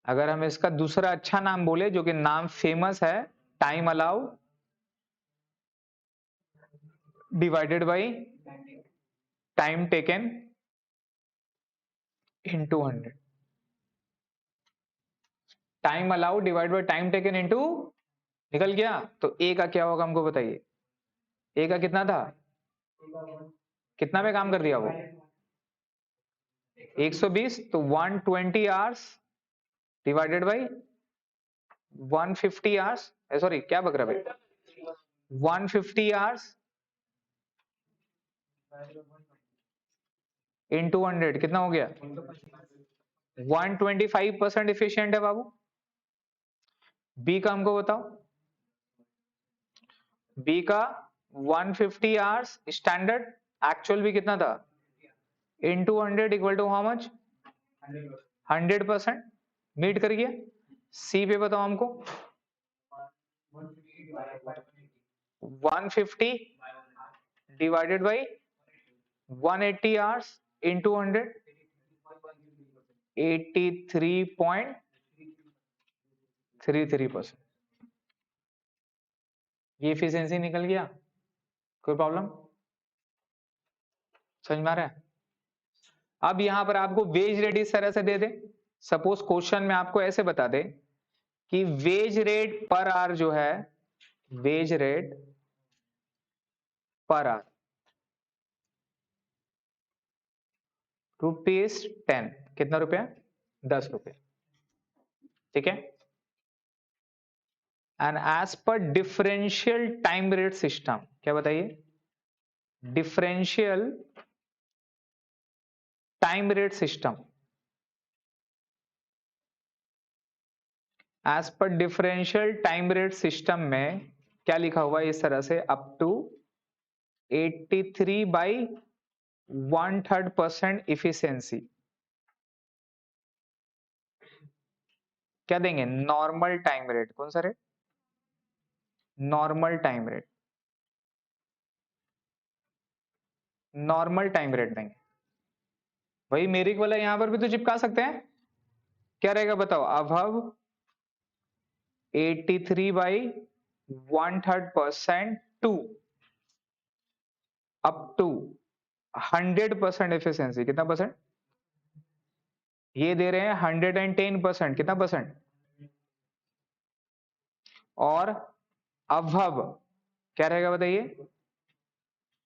अगर हम इसका दूसरा अच्छा नाम बोले, जो कि नाम फेमस है, time allow divided by time taken into 100। Time allow divide by time taken into, निकल गया। तो ए का क्या होगा हमको बताइए? ए का कितना था? कितना पे काम कर दिया वो? 120। तो 120 hours divided by 150 hours, sorry क्या बक रहा भाई, 150 आवर्स इंटू 100 कितना हो गया? 125% इफिशियंट है बाबू। बी का हमको बताओ। बी का 150 आवर्स स्टैंडर्ड, एक्चुअल भी कितना था? Into 100 equal to how much? 100%। Meet कर गया। सी पे बताओ हमको। 150 डिवाइडेड बाई 180 आवर्स इंटू 100, 83.33%। ये एफिशिएंसी निकल गया। कोई प्रॉब्लम? समझ में आ रहा है? अब यहां पर आपको वेज रेट इस तरह से दे दे, सपोज क्वेश्चन में आपको ऐसे बता दे कि वेज रेट पर आवर जो है, वेज रेट पर आवर ₹10, कितना रुपया? 10 रुपये, ठीक है। And as per differential time rate system, क्या बताइए? Differential time rate system, as per differential time rate system में क्या लिखा हुआ है इस तरह से, अप टू 83/1/3% इफिशियंसी, क्या देंगे? Normal time rate. कौन सा rate? Normal time rate, normal time rate देंगे। वही मेरिक वाला यहां पर भी तो चिपका सकते हैं। क्या रहेगा बताओ? Above 83/1/3% to up to 100% efficiency. कितना परसेंट? ये दे रहे हैं 110%। कितना परसेंट? और अबव क्या रहेगा बताइए?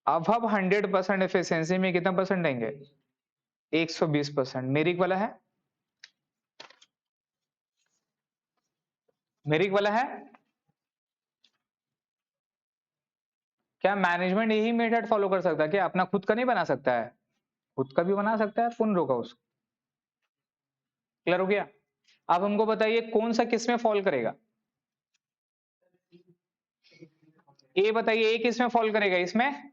अबव 100% एफिशिएंसी में कितना परसेंट देंगे? 120%। मेरिक वाला है? मेरिक वाला है? क्या मैनेजमेंट यही मेथड फॉलो कर सकता है? क्या अपना खुद का नहीं बना सकता है? खुद का भी बना सकता है, कौन रोका उसको? क्लियर हो गया? अब हमको बताइए कौन सा किस में फॉल करेगा? ए बताइए, ए किस में फॉल करेगा? इसमें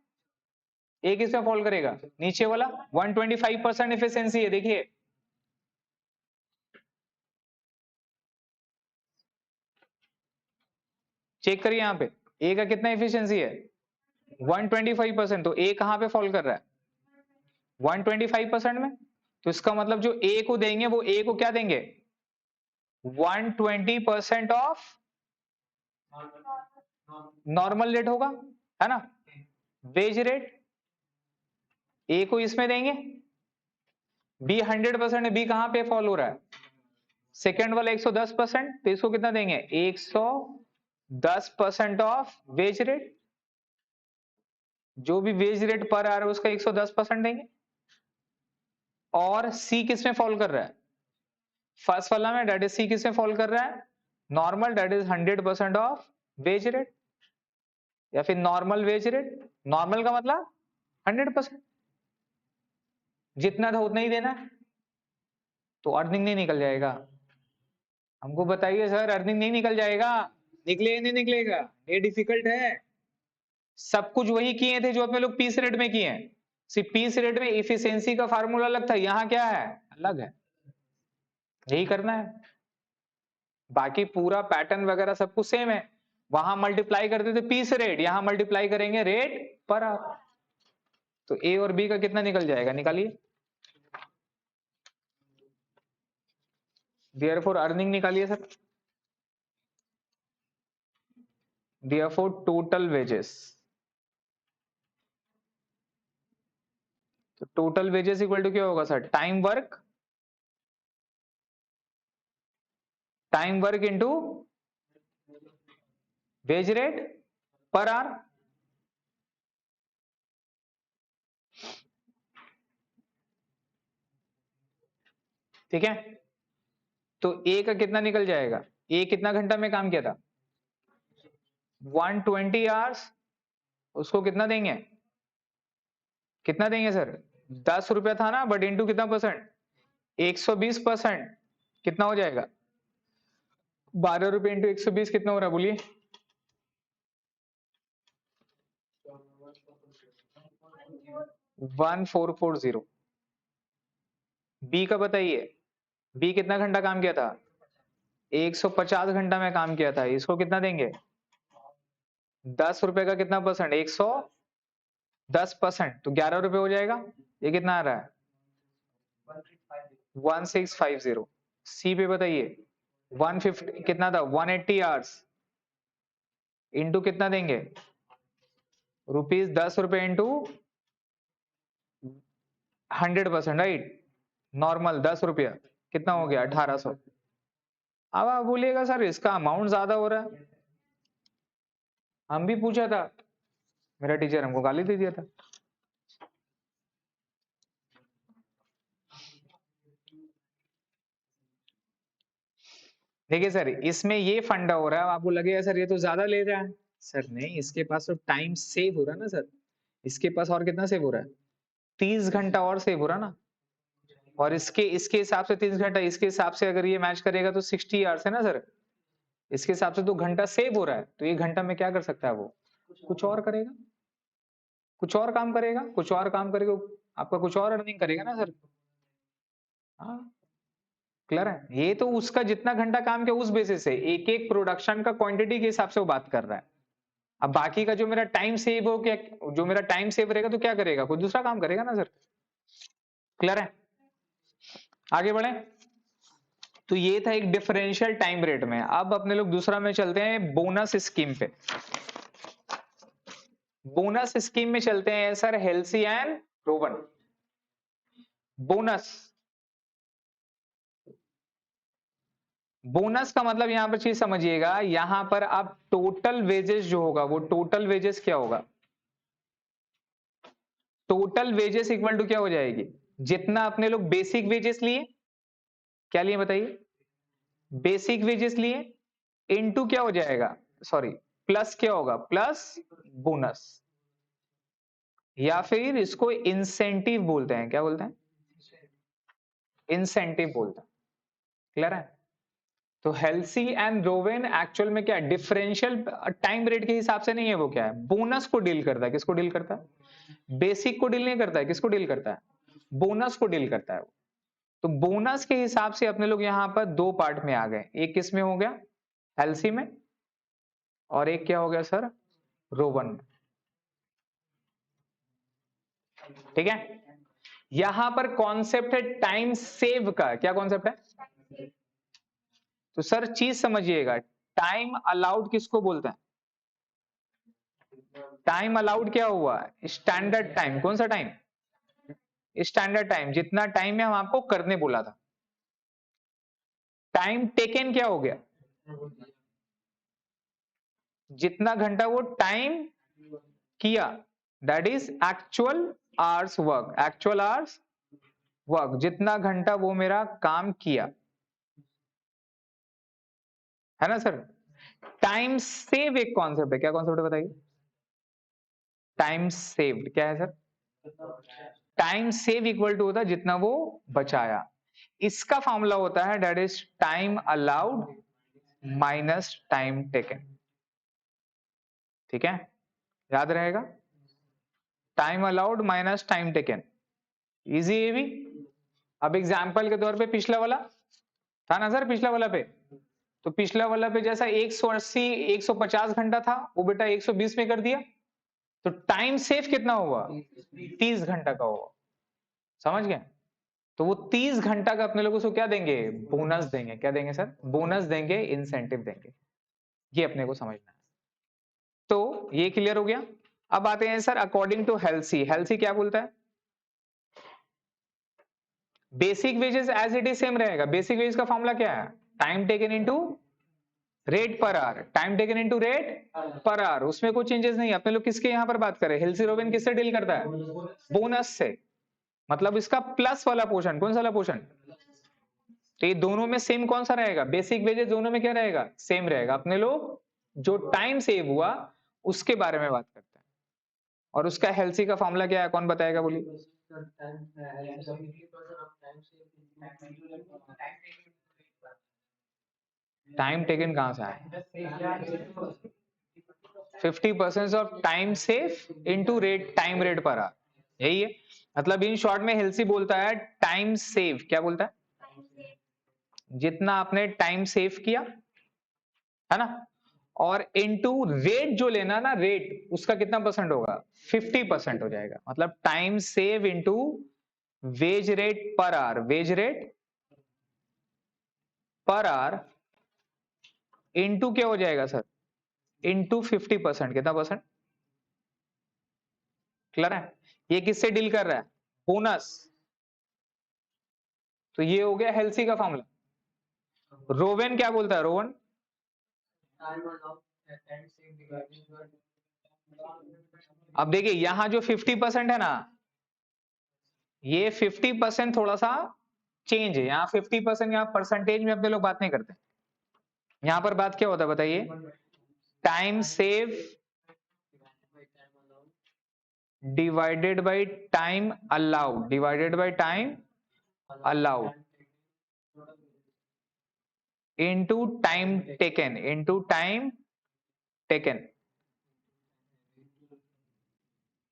ए किस में फॉल करेगा? नीचे वाला 125% एफिशिएंसी है, देखिए। चेक करिए यहां पे ए का कितना एफिशिएंसी है? 125%। तो ए कहां पे फॉल कर रहा है? 125% में। तो इसका मतलब जो ए को देंगे वो ए को क्या देंगे? 120% ऑफ नॉर्मल रेट होगा, है ना? वेज रेट ए को इसमें देंगे। बी 100% है, बी कहां पे फॉल हो रहा है? सेकेंड वाला 110%, तो इसको कितना देंगे? 110% ऑफ वेज रेट। जो भी वेज रेट पर आ रहा है उसका 110% देंगे। और सी किस में फॉल कर रहा है? फर्स्ट वाला में, डेट इज सी किस में फॉल कर रहा है? Normal, that is 100% of wage rate, या फिर नॉर्मल वेज रेट। नॉर्मल का मतलब 100%, जितना था उतना ही देना है, तो अर्निंग नहीं निकल जाएगा। हमको बताइए सर, अर्निंग नहीं निकल जाएगा? निकले नहीं निकलेगा? ये डिफिकल्ट है। सब कुछ वही किए थे जो अपने लोग पीस रेट में किए हैं, सिर्फ पीस रेट में इफिशियंसी का फार्मूला अलग था, यहाँ क्या है? अलग है। यही करना है, बाकी पूरा पैटर्न वगैरह सब कुछ सेम है। वहां मल्टीप्लाई करते थे पीस रेट, यहां मल्टीप्लाई करेंगे रेट पर आवर। तो ए और बी का कितना निकल जाएगा? निकालिए। देयरफॉर अर्निंग निकालिए सर। देयरफॉर टोटल वेजेस, तो टोटल वेजेस इक्वल टू क्या होगा sir? Time work into veg rate per our. ठीक है, तो ए का कितना निकल जाएगा? ए कितना घंटा में काम किया था? 120 आवर्स। उसको कितना देंगे? कितना देंगे सर? 10 रुपया था ना, बट इंटू कितना परसेंट? 120%। कितना हो जाएगा? 12 रुपए इंटू 120 कितना हो रहा है बोलिए? 1440। बी का बताइए, बी कितना घंटा काम किया था? 150 घंटा में काम किया था। इसको कितना देंगे? 10 रुपए का कितना परसेंट? 110%, तो 11 रुपए हो जाएगा। ये कितना आ रहा है? 1650। सी पे बताइए, 150 कितना था? 180 आवर्स इंटू कितना देंगे? ₹10 इंटू 100%, राइट। नॉर्मल ₹10 कितना हो गया? 1800। अब आप बोलिएगा सर इसका अमाउंट ज्यादा हो रहा है। हम भी पूछा था, मेरा टीचर हमको गाली दे दिया था। देखिए सर, इसमें ये फंडा हो रहा है, आपको लगेगा सर ये तो ज्यादा ले रहा है। सर नहीं, इसके पास तो टाइम सेव हो रहा है ना सर। इसके पास और कितना सेव हो रहा है? 30 घंटा और सेव हो रहा है ना। और इसके इसके हिसाब से 30 घंटा, इसके हिसाब से अगर ये मैच करेगा तो 60 आवर्स है ना सर। इसके हिसाब से तो घंटा सेव हो रहा है, तो ये घंटा में क्या कर सकता है वो? कुछ और करेगा, कुछ और काम करेगा, कुछ और काम करेगा, आपका कुछ और अर्निंग करेगा ना सर। हाँ, क्लियर है। ये तो उसका जितना घंटा काम किया उस बेसिस से, एक एक प्रोडक्शन का क्वांटिटी के हिसाब से वो बात कर रहा है। अब बाकी का जो मेरा टाइम सेव हो, क्या जो मेरा टाइम सेव रहेगा तो क्या करेगा? कोई दूसरा काम करेगा ना सर। क्लियर है। आगे बढ़े। तो ये था एक डिफरेंशियल टाइम रेट में। अब अपने लोग दूसरा में चलते हैं, बोनस स्कीम पे। बोनस स्कीम में चलते हैं sir, Halsey and Rowan. Bonus, bonus का मतलब यहां पर चीज समझिएगा, यहां पर आप टोटल वेजेस जो होगा, वो टोटल वेजेस क्या होगा? टोटल वेजेस इक्वल टू क्या हो जाएगी? जितना अपने लोग बेसिक वेजेस लिए, क्या लिए बताइए? बेसिक वेजेस लिए इनटू क्या हो जाएगा? सॉरी, प्लस क्या होगा? प्लस बोनस, या फिर इसको इंसेंटिव बोलते हैं। क्या बोलते हैं? इंसेंटिव बोलते हैं। क्लियर है। तो हेल्सी एंड रोवेन एक्चुअल में क्या, डिफरेंशियल टाइम रेट के हिसाब से नहीं है, वो क्या है? बोनस को डील करता है। किसको डील करता है? बेसिक को डील नहीं करता है। किसको डील करता है? बोनस को डील करता है। तो बोनस के हिसाब से अपने लोग यहां पर दो पार्ट में आ गए। एक किस में हो गया? हेल्सी में। और एक क्या हो गया सर? रोवन में। ठीक है। यहां पर कॉन्सेप्ट है टाइम सेव का। क्या कॉन्सेप्ट है? तो सर चीज समझिएगा, टाइम अलाउड किसको बोलते हैं? टाइम अलाउड क्या हुआ? Standard time. कौन सा टाइम? स्टैंडर्ड टाइम, जितना टाइम है हम आपको करने बोला था। टाइम टेकन क्या हो गया? जितना घंटा वो टाइम किया, that is actual hours work. Actual hours work, जितना घंटा वो मेरा काम किया, है ना सर। टाइम सेव एक कॉन्सेप्ट है। क्या कॉन्सेप्ट है बताइए? टाइम सेव्ड क्या है sir? Time save equal to होता है जितना वो बचाया। इसका फॉर्मूला होता है that is time allowed minus time taken. ठीक है, याद रहेगा। Time allowed minus time taken, easy है भी। अब एग्जांपल के तौर पे पिछला वाला था ना सर, पिछला वाला पे, तो पिछला वाला पे जैसा 180 150 घंटा था, वो बेटा 120 में कर दिया, तो टाइम सेव कितना हुआ? 30 घंटा का हुआ। समझ गए। तो वो 30 घंटा का अपने लोगों को क्या देंगे? बोनस देंगे। क्या देंगे सर? बोनस देंगे, इंसेंटिव देंगे। ये अपने को समझना है। तो ये क्लियर हो गया। अब आते हैं sir according to Halsey. Halsey क्या बोलता है? Basic wages as it is same रहेगा। बेसिक वेजेस का फॉर्मूला क्या है? Time taken into rate per hour. Time taken into rate per hour, उसमें कोई चेंजेस नहीं। अपने लोग किसके यहां पर बात करें? हेल्सी रोबिन किससे डील करता है? बोनस से। मतलब इसका प्लस वाला पोर्शन, कौन सा वाला पोर्शन? तो ये दोनों में सेम कौन सा रहेगा? बेसिक वेजेस दोनों में क्या रहेगा? सेम रहेगा। अपने लोग जो टाइम सेव हुआ उसके बारे में बात करते हैं। और उसका हेल्सी का फॉर्मूला क्या है? कौन बताएगा बोलिए? टाइम टेकन कहां से आया? 50% of time save into rate, time rate per hour, यही है। मतलब इन शॉर्ट में हेल्सी बोलता है टाइम सेव। क्या बोलता है? जितना आपने टाइम सेव किया, है ना, और इनटू रेट जो लेना ना, रेट उसका कितना परसेंट होगा? 50% हो जाएगा। मतलब time save into wage rate per our, veg rate per our into क्या हो जाएगा सर? इनटू 50%। कितना परसेंट? क्लियर है? ये किससे डील कर रहा है? बोनस। तो ये हो गया हेल्सी का फॉर्मूला। रोवेन क्या बोलता है? रोवन अब देखिए यहां जो 50% है ना, ये 50% थोड़ा सा चेंज है। यहाँ 50%, यहाँ परसेंटेज में अपने लोग बात नहीं करते। यहां पर बात क्या होता है बताइए? Time save divided by time allowed, divided by time allowed into time taken, into time taken.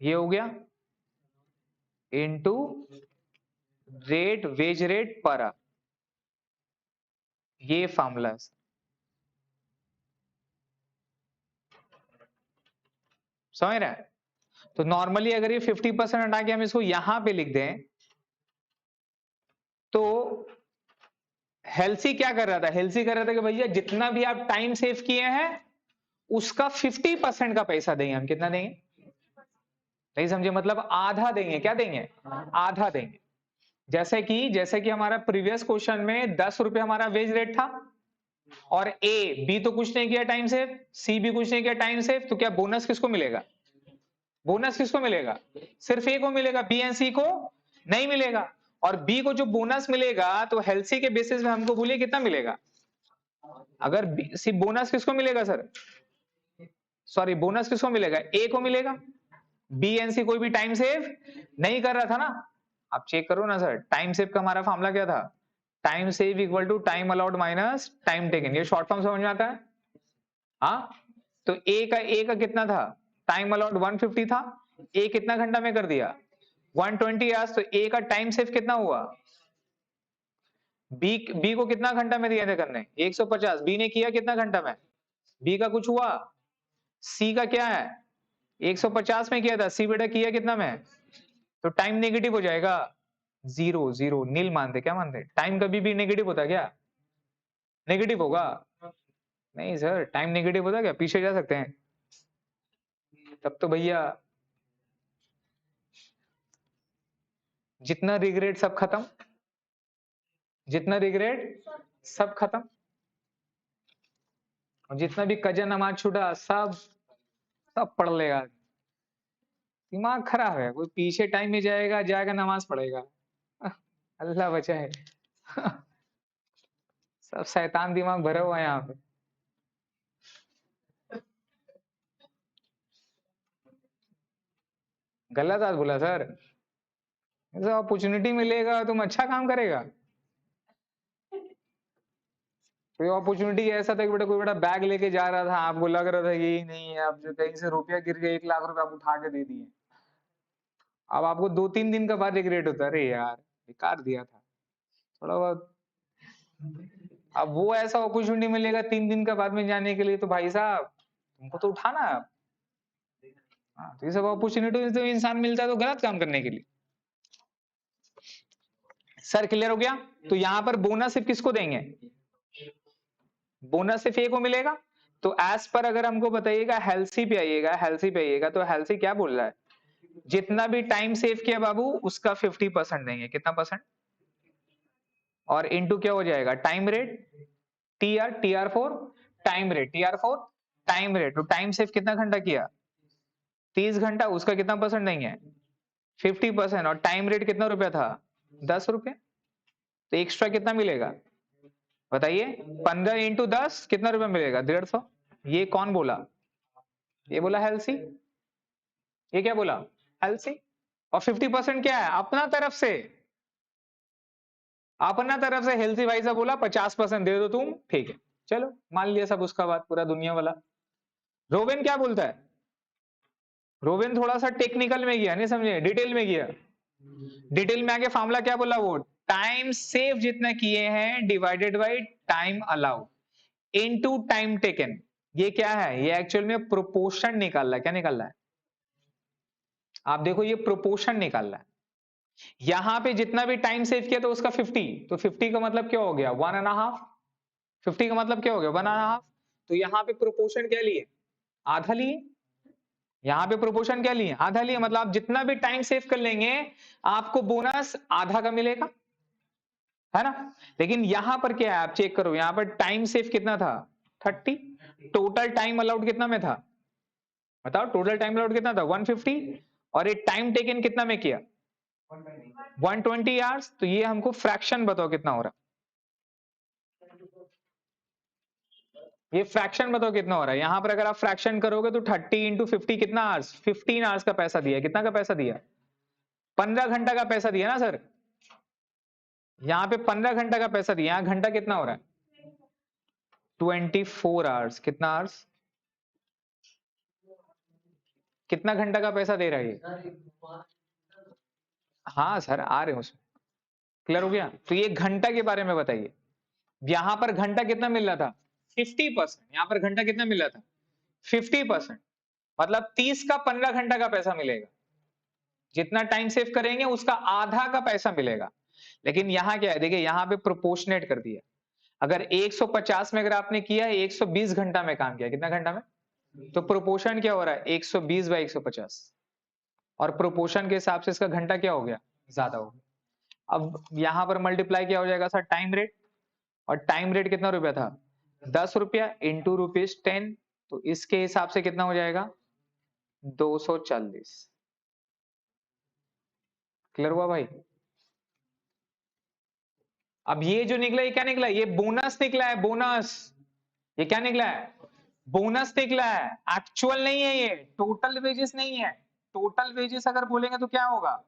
ये हो गया into rate, veg rate per our. ये फॉर्मूला है। समझ रहे हैं? तो नॉर्मली अगर ये 50% हटा के हम इसको यहां पे लिख दें, तो हेल्सी क्या कर रहा था? हेल्सी कर रहा था कि भैया जितना भी आप टाइम सेव किए हैं उसका 50% का पैसा देंगे हम। कितना देंगे? नहीं समझे? मतलब आधा देंगे। क्या देंगे? आधा देंगे। जैसे कि हमारा प्रीवियस क्वेश्चन में 10 रुपए हमारा वेज रेट था, और बी तो कुछ नहीं किया टाइम सेव, सी भी कुछ नहीं किया टाइम सेव, तो क्या बोनस किसको मिलेगा? बोनस किसको मिलेगा? सिर्फ ए को मिलेगा, बी एंड सी को नहीं मिलेगा। और बी को जो बोनस मिलेगा तो हेल्सी के बेसिस में हमको बोलिए कितना मिलेगा? अगर सी बोनस किसको मिलेगा सर? सॉरी, बोनस किसको मिलेगा? ए को मिलेगा। बी एंड सी कोई भी टाइम सेव नहीं कर रहा था ना। आप चेक करो ना सर, टाइम सेव का हमारा फॉर्मूला क्या था? Time save equal to time allowed minus time taken. ये शॉर्ट फॉर्म समझ में आता है? हाँ, तो ए का कितना था? टाइम अलाउड 150 था, ए कितना घंटा में कर दिया? 120 आवर्स। तो ए का टाइम सेव कितना हुआ? बी को कितना घंटा में दिया था करने? 150। बी ने किया कितना घंटा में? बी का कुछ हुआ? सी का क्या है? 150 में किया था, सी बेटा किया कितना में? तो टाइम नेगेटिव हो जाएगा। जीरो जीरो नील मानते, क्या मानते? टाइम कभी भी नेगेटिव होता है क्या? नेगेटिव होगा? नहीं सर, टाइम नेगेटिव होता है क्या? पीछे जा सकते हैं? तब तो भैया जितना रिग्रेट सब खत्म, जितना रिग्रेट सब खत्म, और जितना भी कजा नमाज छूटा सब सब पढ़ लेगा। दिमाग खराब है। कोई पीछे टाइम में जाएगा, जाएगा नमाज पढ़ेगा। अल्लाह बचाए। सब शैतान दिमाग भरा हुआ है यहाँ पे। गलत बात बोला सर। ऐसा अपॉर्चुनिटी मिलेगा तुम अच्छा काम करेगा। कोई अपॉर्चुनिटी ऐसा था कि बेटा कोई बेटा बैग लेके जा रहा था, आपको लग रहा था कि नहीं है, अब जो कहीं से रुपया गिर गया, 1 लाख रुपए आप उठा के दे दिए, अब आपको 2-3 दिन का बाद रिग्रेट होता है, अरे यार बेकार दिया था थोड़ा बहुत। अब वो ऐसा अपॉर्चुनिटी मिलेगा 3 दिन का बाद में जाने के लिए, तो भाई साहब तुमको तो उठाना है। हाँ, तो ये सब अपॉर्चुनिटी तो इंसान मिलता है तो गलत काम करने के लिए। सर क्लियर हो गया? तो यहाँ पर बोनस सिर्फ किसको देंगे? बोनस सिर्फ ए को मिलेगा। तो एज पर अगर हमको बताइएगा, हेल्सी पे आइएगा, हेल्सी पे आइएगा, तो हेल्सी क्या बोल रहा है? जितना भी टाइम सेव किया बाबू उसका 50% देंगे। कितना परसेंट? और इनटू क्या हो जाएगा? Time rate, T R four time rate, T R four time rate. तो टाइम सेव कितना घंटा किया? 30 घंटा। उसका कितना परसेंट देंगे? 50%। और टाइम रेट कितना रुपया था? 10 रुपये। तो एक्स्ट्रा कितना मिलेगा बताइए? 15 × 10 कितना रुपया मिलेगा? 150। ये कौन बोला? ये बोला हेल्सी। ये क्या बोला? हेल्सी। और 50% क्या है? अपना तरफ से, अपना तरफ से हेल्सी भाई साहब बोला 50% दे दो तुम, ठीक है चलो मान लिया सब उसका बात, पूरा दुनिया वाला। रोबिन क्या बोलता है? रोबिन थोड़ा सा टेक्निकल में गया, नहीं समझे, डिटेल में गया। डिटेल में आके फार्मूला क्या बोला वो? टाइम सेव जितना किए हैं divided by time allowed into time taken. ये क्या है? ये एक्चुअल में प्रोपोर्शन निकाल रहा है। क्या निकाल रहा है? आप देखो, ये प्रोपोर्शन निकाल रहा है। यहां पे जितना भी टाइम सेव किया तो उसका 50, तो 50 का मतलब क्या हो गया? 1.5। 50 का मतलब क्या हो गया? 1.5। तो यहाँ पे प्रोपोर्शन क्या लिए? आधा लिए। यहाँ पे प्रोपोर्शन क्या लिए, आधा लिए, मतलब आप जितना भी टाइम सेव कर लेंगे आपको बोनस आधा का मिलेगा, है ना। लेकिन यहां पर क्या है, आप चेक करो, यहां पर टाइम सेव कितना था, 30, टोटल टाइम अलाउड कितना में था, बताओ टोटल टाइम अलाउड कितना था, 150, और ये टाइम टेकन कितना में किया, 120 आवर्स। तो ये हमको फ्रैक्शन बताओ कितना हो रहा, ये फ्रैक्शन बताओ कितना हो रहा है। यहां पर अगर आप फ्रैक्शन करोगे तो 30 इंटू 50 कितना आवर्स, 15 आवर्स का पैसा दिया, कितना का पैसा दिया, 15 घंटा का पैसा दिया ना सर। यहाँ पे 15 घंटा का पैसा दिया, यहाँ घंटा कितना हो रहा है, 24 आवर्स, कितना आवर्स, कितना घंटा का पैसा दे रहा है ये, हाँ सर आ रहे हैं उसमें, क्लियर हो गया। तो ये घंटा के बारे में बताइए, यहां पर घंटा कितना मिल रहा था, 50%, यहां पर घंटा कितना मिल रहा था, 50%, मतलब 30 का 15 घंटा का पैसा मिलेगा, जितना टाइम सेव करेंगे उसका आधा का पैसा मिलेगा। लेकिन यहाँ क्या है, देखिए यहाँ पे प्रोपोर्शनेट कर दिया, अगर 150 में अगर आपने किया है, 120 घंटा में काम किया, कितना घंटा में, तो प्रोपोर्शन क्या हो रहा है, 120 बाई 150, और प्रोपोर्शन के हिसाब से इसका घंटा क्या हो गया, ज्यादा हो गया। अब यहां पर मल्टीप्लाई क्या हो जाएगा सर, टाइम रेट, और टाइम रेट कितना रुपया था, 10 रुपया इंटू ₹10, तो इसके हिसाब से कितना हो जाएगा, 240। क्लियर हुआ भाई। अब ये जो निकला ये क्या निकला, ये बोनस निकला है, बोनस, ये क्या निकला है, बोनस निकला है, एक्चुअल नहीं है, ये टोटल वेजेस नहीं है। टोटल वेजेस अगर बोलेंगे तो क्या होगा,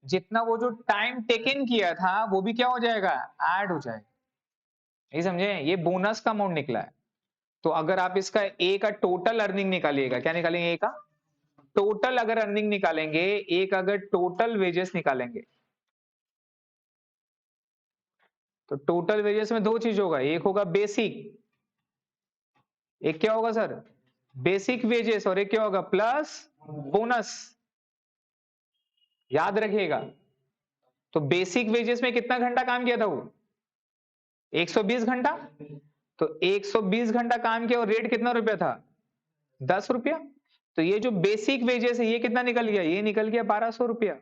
जितना वो जो टाइम टेकन किया था वो भी क्या हो जाएगा, ऐड हो जाएगा, नहीं समझे, ये बोनस का अमाउंट निकला है। तो अगर आप इसका ए का टोटल अर्निंग निकालिएगा, क्या निकालेंगे, ए का टोटल अगर अर्निंग निकालेंगे, एक अगर टोटल वेजेस निकालेंगे, तो टोटल वेजेस में दो चीज होगा, एक होगा बेसिक, एक क्या होगा सर, बेसिक वेजेस, और एक क्या होगा, प्लस बोनस, याद रखिएगा। तो बेसिक वेजेस में कितना घंटा काम किया था वो, 120 घंटा, तो 120 घंटा काम किया और रेट कितना रुपया था, 10 रुपया। तो ये जो बेसिक वेजेस है ये कितना निकल गया, ये निकल गया 1200 रुपया।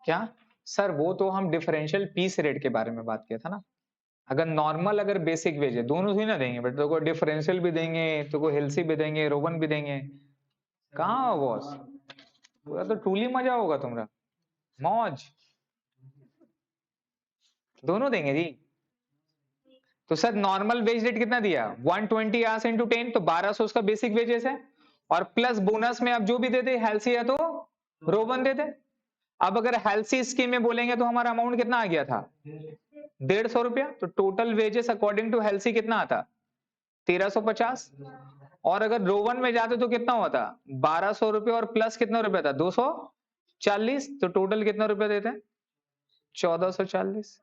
क्या सर, वो तो हम डिफरेंशियल पीस रेट के बारे में बात किया था ना। अगर नॉर्मल अगर बेसिक वेज है, दोनों ही ना देंगे, बट तो को डिफरेंशियल भी देंगे, तो को हेल्सी भी देंगे, रोबन भी देंगे, कहाँ बॉस, पूरा तो टूली मजा होगा तुम्हारा, मौज, दोनों देंगे जी। तो सर नॉर्मल वेज रेट कितना दिया, 120 आवर्स इंटू 10, तो 1200 उसका बेसिक वेजेस है, और प्लस बोनस में आप जो भी देते, हेल्सी है तो रोबन देते। अब अगर हेल्सी स्कीम में बोलेंगे तो हमारा अमाउंट कितना आ गया था, 150 रुपया। तो total wages according to Halsey कितना आता, 1350। और अगर रोवन में जाते तो कितना हुआ था, 1200 रुपये, और प्लस कितना रुपया था, 240। तो टोटल कितना रुपया देते हैं, 1440।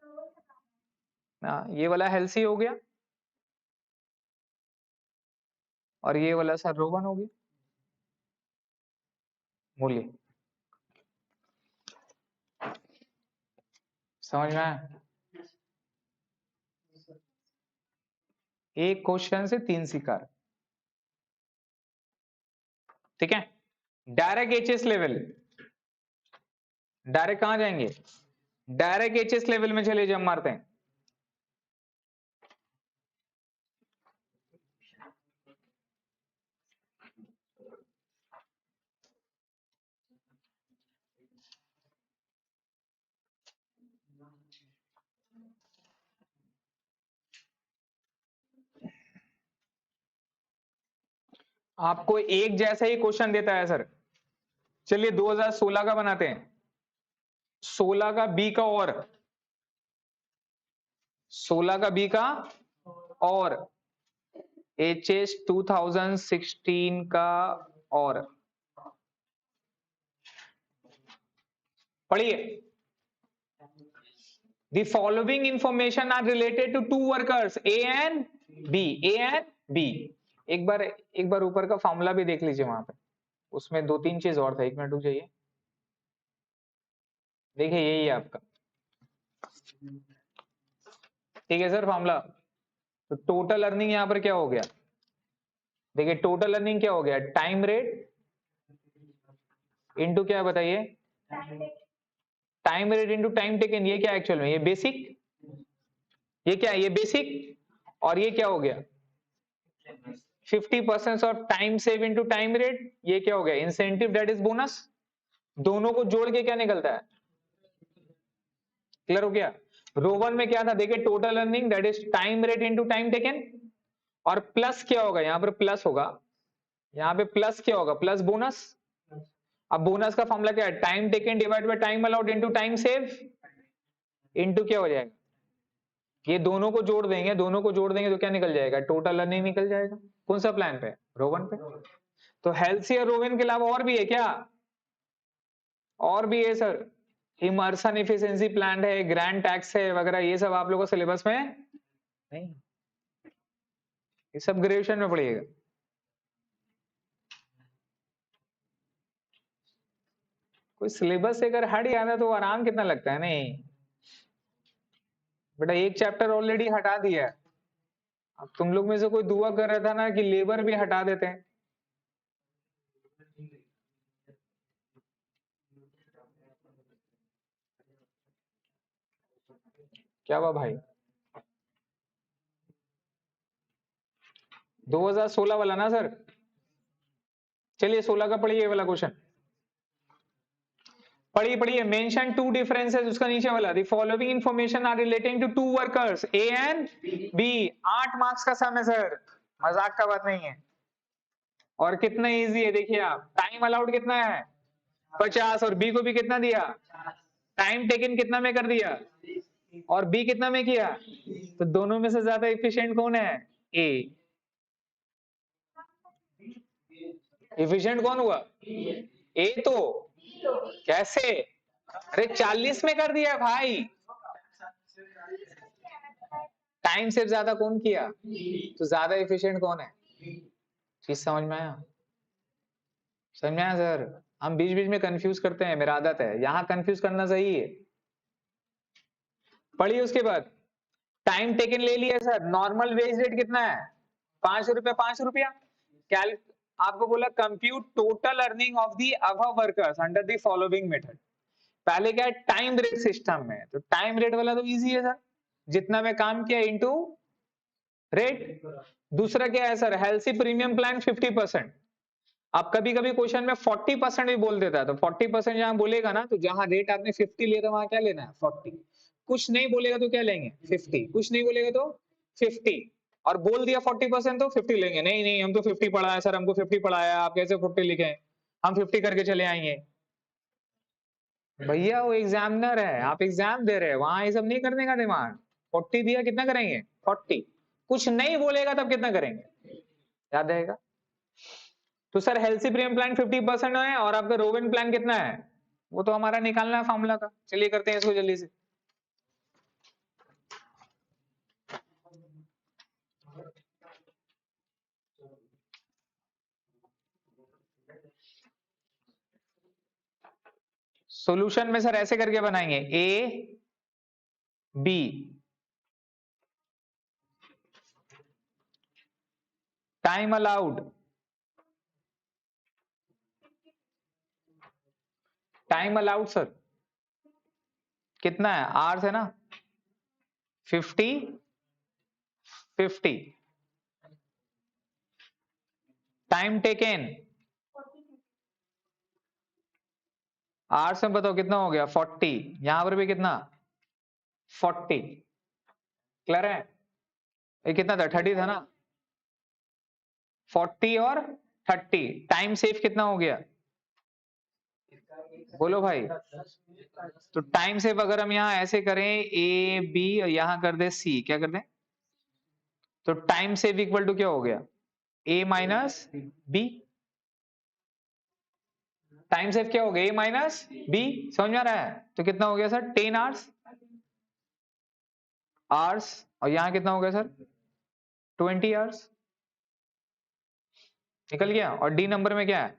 ये वाला हेल्सी हो गया, और ये वाला सर रोवन हो गया, मूल्य, समझ में आया। एक क्वेश्चन से 3 शिकार, ठीक है। डायरेक्ट एचएस लेवल, डायरेक्ट कहां जाएंगे, डायरेक्ट एचएस लेवल में चले जम मारते हैं। आपको एक जैसा ही क्वेश्चन देता है सर, चलिए 2016 का बनाते हैं, 16 का बी का, और 16 का बी का, और एचएस 2016 का, और पढ़िए, the following information are related to two workers A and B, A and B। एक बार ऊपर का फॉर्मूला भी देख लीजिए, वहां पे उसमें 2-3 चीज और था, 1 मिनट रुक जाइए, देखिए यही है आपका, ठीक है सर फॉर्मूला। तो टोटल अर्निंग यहां पर क्या हो गया, देखिए टोटल अर्निंग क्या हो गया, टाइम रेट इनटू क्या बताइए, time rate into time taken. ये क्या एक्चुअल में, ये बेसिक, ये क्या है, ये बेसिक, और ये क्या हो गया 50% of time save into time rate, ये क्या हो गया इंसेंटिव दैट इज बोनस। दोनों को जोड़ के क्या निकलता है, क्लियर हो गया। रो वन में क्या था, देखिए total earning that is time rate into time taken, और प्लस क्या होगा यहां पर, प्लस होगा, यहां पे प्लस क्या होगा, प्लस बोनस। अब बोनस का फॉर्मूला क्या है, time taken divide by time allowed into time save, into क्या हो जाएगा, ये दोनों को जोड़ देंगे, दोनों को जोड़ देंगे तो क्या निकल जाएगा, टोटल अर्निंग निकल जाएगा। कौन सा प्लान पे, रोवन पे। तो हेल्सी और रोवन के अलावा और भी है क्या, और भी है सर, इमर्सन इफिशिएंसी प्लान है, ग्रैंड टैक्स है वगैरह, ये सब आप लोगों को सिलेबस में नहीं, ये सब ग्रेजुएशन में पढ़िएगा। कोई सिलेबस से अगर हट जाता तो आराम कितना लगता है, नहीं बेटा एक चैप्टर ऑलरेडी हटा दिया है। अब तुम लोग में से कोई दुआ कर रहा था ना कि लेबर भी हटा देते हैं, क्या हुआ भाई, 2016 वाला ना सर, चलिए 16 का पढ़िए वाला क्वेश्चन, पढ़िए पढ़िए। मेंशन टू डिफरेंसेस, उसका नीचे वाला, the following information are relating to two workers A and B. 8 marks का सम है सर, मजाक का बात नहीं है। और कितना इजी है देखिए आप, टाइम अलाउड कितना है 50, और बी को भी कितना दिया, टाइम टेकन कितना में कर दिया, और बी कितना में किया, तो दोनों में से ज्यादा इफिशिएंट कौन है, ए। इफिशिएंट कौन हुआ, ए तो, कैसे, अरे 40 में कर दिया भाई, टाइम से ज्यादा कौन किया, तो ज्यादा एफिशिएंट कौन है। चीज समझ में आया, समझ में आया सर। हम बीच बीच में कंफ्यूज करते हैं, मेरा आदत है, यहां कंफ्यूज करना सही है। पढ़िए उसके बाद, टाइम टेकन ले लिया सर, नॉर्मल वेज रेट कितना है 5 रुपया 5 रुपया। कैल आपको बोला compute total earning of the above workers under the following method. पहले क्या है, टाइम रेट सिस्टम में, तो टाइम रेट वाला तो इजी है सर, जितना मैं काम किया इनटू रेट। दूसरा क्या है सर, हेल्सी प्रीमियम प्लान 50%। अब कभी कभी क्वेश्चन में 40% भी बोल देता है, तो 40% जहां बोलेगा ना, तो जहां रेट आपने 50 लिया था वहां क्या लेना है 40। कुछ नहीं बोलेगा तो क्या लेंगे 50, कुछ नहीं बोलेगा तो 50, और बोल दिया 40% तो 50 लेंगे। नहीं नहीं हम तो 50 पढ़ा है सर, हमको 50 पढ़ाया, आप कैसे 40 लिखे, हम 50 करके चले आएंगे। भैया वो एग्जामिनर है, आप एग्जाम दे रहे हैं, वहां ये सब नहीं करने का दिमाग। 40 दिया कितना करेंगे 40, कुछ नहीं बोलेगा तब कितना करेंगे, याद रहेगा। तो सर हेल्सी प्रीमियम प्लान 50% है, और आपका रोवन प्लान कितना है, वो तो हमारा निकालना है फॉर्मूला का। चलिए करते हैं इसको जल्दी से। सॉल्यूशन में सर ऐसे करके बनाएंगे, A B, time allowed, time allowed sir कितना है, आर है ना 50 50, टाइम टेकन आर से बताओ कितना हो गया 40, यहां पर भी कितना 40, क्लियर है। ये कितना था 30 था ना, 40 और 30, टाइम सेव कितना हो गया, बोलो भाई। तो टाइम सेव अगर हम यहाँ ऐसे करें ए बी और यहां कर दे सी, क्या कर दें, तो टाइम सेव इक्वल टू क्या हो गया ए माइनस बी, टाइम सेव क्या हो गया ए माइनस बी, समझ में आ रहा है। तो कितना हो गया सर 10 आवर्स, आवर्स, और यहां कितना हो गया सर 20 आवर्स, निकल गया। और डी नंबर में क्या है,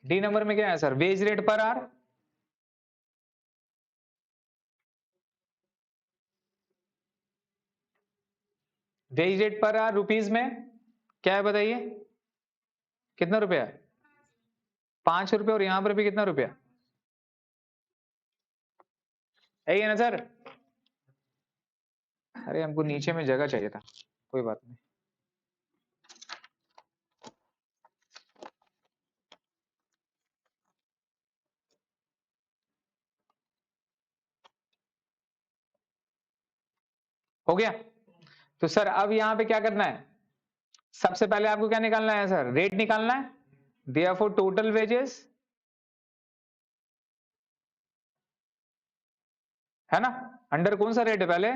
डी नंबर में क्या है sir, wage rate per our, veg rate per our rupees में क्या है बताइए, कितना रुपया? 5 रुपये। और यहां पर भी कितना रुपया है ना सर? अरे हमको नीचे में जगह चाहिए था, कोई बात नहीं। हो गया? तो सर अब यहां पे क्या करना है, सबसे पहले आपको क्या निकालना है सर? रेट निकालना है। देयरफॉर टोटल वेजेस, है ना, अंडर कौन सा रेट है पहले?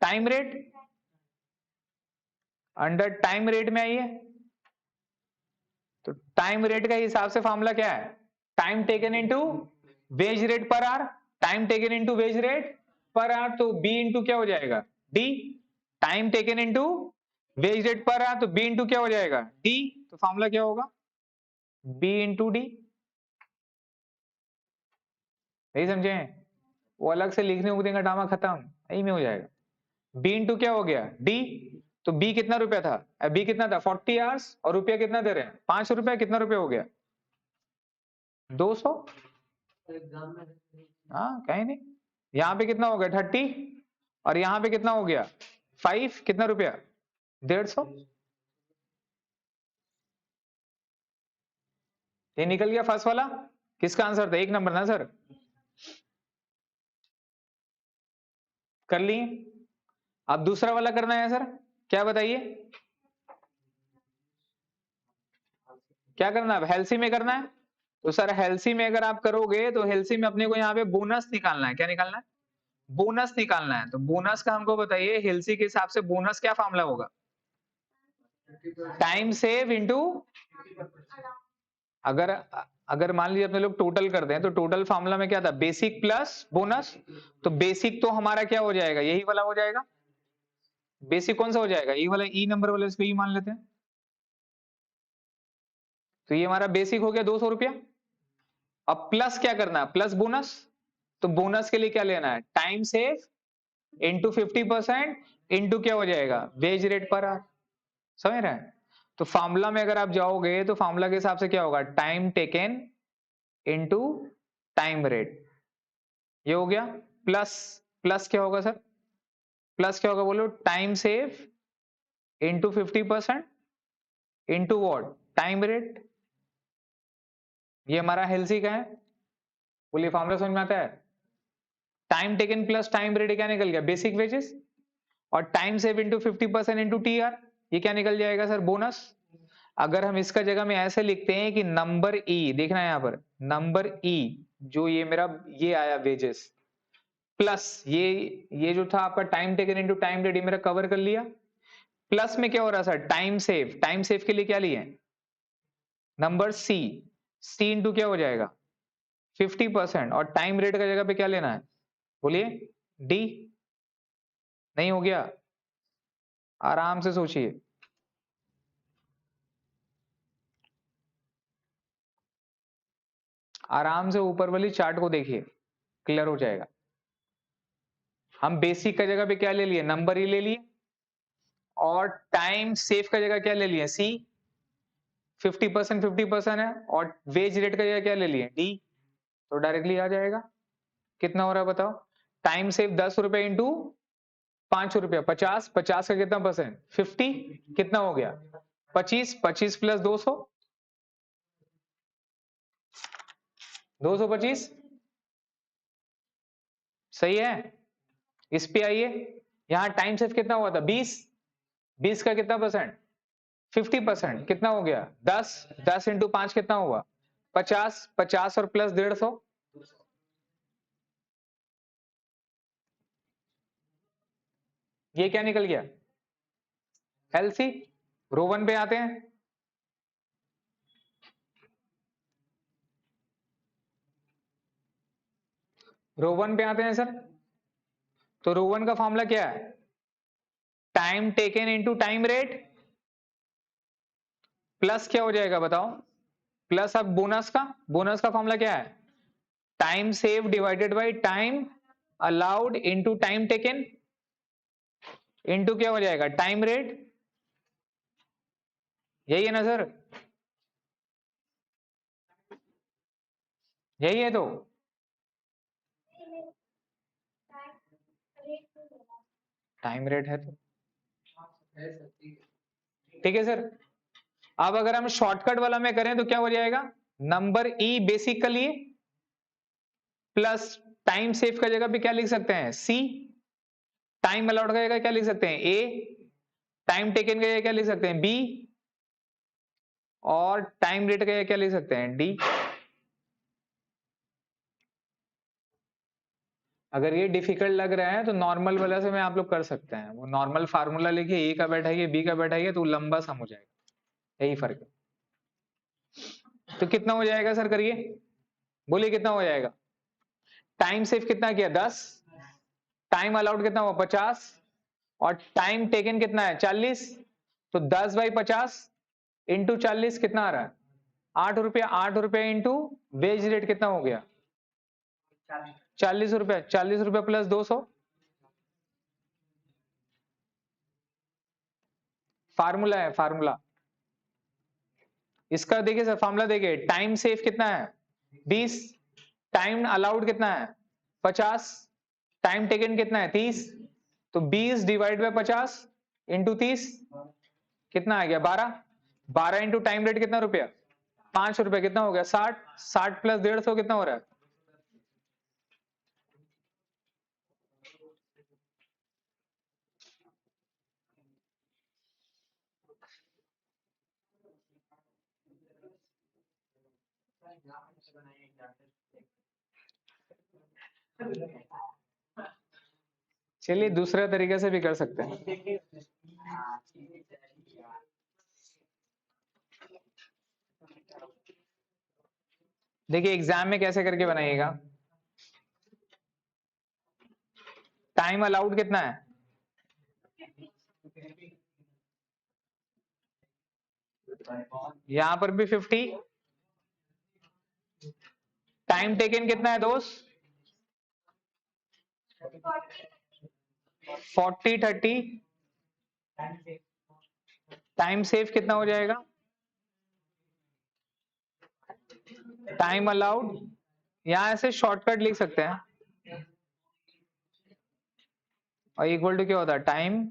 Time rate. Under time rate में आइए, तो टाइम रेट का हिसाब से फॉर्मूला क्या है? Time taken into wage rate per hour. Time taken into wage rate per hour, तो बी इंटू क्या हो जाएगा? D. Time taken into wage rate per hour, तो बी इंटू क्या हो जाएगा? डी। तो फॉर्मूला क्या होगा? B into D. नहीं समझे? वो अलग से लिखने उखने का ड्रामा खत्म, यही में हो जाएगा। बी इंटू क्या हो गया? डी। तो बी कितना रुपया था? बी कितना था? 40 आवर्स। और रुपया कितना दे रहे हैं? 5 रुपया। कितना रुपया हो गया? 200। हाँ कहीं नहीं। यहाँ पे कितना हो गया? 30। और यहाँ पे कितना हो गया? 5। कितना रुपया? 150। ये निकल गया फर्स्ट वाला। किसका आंसर था? 1 नंबर ना सर? कर लिए। अब दूसरा वाला करना है सर, क्या बताइए? क्या करना है? हेल्सी में करना है। तो सर हेल्सी में अगर आप करोगे तो हेल्सी में अपने को यहाँ पे बोनस निकालना है। क्या निकालना है? बोनस निकालना है। तो बोनस का हमको बताइए, हेल्सी के हिसाब से बोनस क्या फॉर्मूला होगा? टाइम सेव इनटू, अगर अगर मान लीजिए अपने लोग टोटल करते हैं तो टोटल फार्मूला में क्या था? Basic plus bonus. तो बेसिक तो हमारा क्या हो जाएगा? यही वाला हो जाएगा। बेसिक कौन सा हो जाएगा? ई वाला, ई नंबर वाला, इसको ई मान लेते हैं। तो ये हमारा बेसिक हो गया 200 रुपया। अब प्लस क्या करना है? Plus bonus. तो बोनस के लिए क्या लेना है? टाइम सेव इंटू 50% इंटू क्या हो जाएगा? Veg rate per our. समझ रहे हैं? तो फार्मूला में अगर आप जाओगे तो फार्मूला के हिसाब से क्या होगा? Time taken into time rate. ये हो गया। प्लस, प्लस क्या होगा सर? प्लस क्या होगा बोलो? Time save into 50% into what? Time rate. ये हमारा हेल्सी का है। बोलिए फॉर्मूला समझ में आता है? Time taken plus time rate क्या निकल गया? Basic wages. और time save into 50% into T R, ये क्या निकल जाएगा सर? बोनस। अगर हम इसका जगह में ऐसे लिखते हैं कि नंबर ई, देखना है यहाँ पर नंबर ई, जो ये मेरा ये आया वेजेस, प्लस ये जो था आपका time taken into time rate, ये मेरा कवर कर लिया। प्लस में क्या हो रहा है sir? Time save. Time save के लिए क्या लिए? Number C. सी इंटू क्या हो जाएगा? 50%। और टाइम रेट का जगह पे क्या लेना है? बोलिए। डी। नहीं हो गया? आराम से सोचिए। आराम से ऊपर वाली चार्ट को देखिए, क्लियर हो जाएगा। हम बेसिक का जगह पे क्या ले लिए? नंबर ही ले लिए। और टाइम सेव का जगह क्या ले लिए? सी। 50% 50% है। और वेज रेट का जगह क्या ले लिए? डी। तो डायरेक्टली आ जाएगा। कितना हो रहा है बताओ? टाइम सेव 10 रुपए इंटू 5 रुपया, 50। 50 का कितना परसेंट? 50। कितना हो गया? 25। 25 प्लस 200, 225। सही है? इस पे आइए। यहां टाइम सेव कितना हुआ था? 20। 20 का कितना परसेंट? 50%। कितना हो गया? 10। 10 इंटू 5 कितना हुआ? 50। 50 और प्लस 150, ये क्या निकल गया? एलसी। रो 1 पे आते हैं। रो 1 पे आते हैं सर। तो रो 1 का फॉर्मूला क्या है? Time taken into time rate plus क्या हो जाएगा बताओ? प्लस अब बोनस का, बोनस का फॉर्मूला क्या है? Time save divided by time allowed into time taken into क्या हो जाएगा, टाइम रेट, यही है ना सर, यही है तो टाइम रेट है तो ठीक है सर। अब अगर हम शॉर्टकट वाला में करें तो क्या हो जाएगा, नंबर ई बेसिकली प्लस टाइम सेव का जगह पे क्या लिख सकते हैं, सी, टाइम अलाउड का जगह क्या लिख सकते हैं, ए, टाइम टेकन का जगह क्या लिख सकते हैं, बी, और टाइम रेट का जगह क्या लिख सकते हैं, डी। अगर ये डिफिकल्ट लग रहा है तो नॉर्मल वाला से में आप लोग कर सकते हैं, वो नॉर्मल फार्मूला लिखिए, ए का बैठाइए, बी का बैठाइए, तो लंबा सम हो जाएगा, यही फर्क है। तो कितना हो जाएगा सर, करिए, बोलिए कितना हो जाएगा। टाइम सेव कितना किया, 10, टाइम अलाउड कितना हुआ, 50, और टाइम टेकन कितना है, 40, तो 10/50 इंटू 40 कितना आ रहा है, 8 रुपया, 8 रुपया इंटू वेज रेट कितना हो गया, 40 रुपया, 40 रुपया प्लस 200, फार्मूला है फार्मूला इसका, देखिए सर फार्मूला देखिए, टाइम सेव कितना है 20, टाइम अलाउड कितना है 50, टाइम टेकन कितना है 30, तो 20 डिवाइड बाय 50 इंटू 30 कितना आ गया 12, 12 इंटू टाइम रेट कितना रुपया, 5 रुपया, कितना हो गया 60, 60 प्लस 150 कितना हो रहा है, चलिए दूसरे तरीके से भी कर सकते हैं। देखिए एग्जाम में कैसे करके बनाइएगा, टाइम अलाउड कितना है, यहां पर भी 50, टाइम टेकन कितना है दोस्त, 40 30, टाइम सेव कितना हो जाएगा, टाइम अलाउड, यहां ऐसे शॉर्टकट लिख सकते हैं, और इक्वल टू क्या होता है, टाइम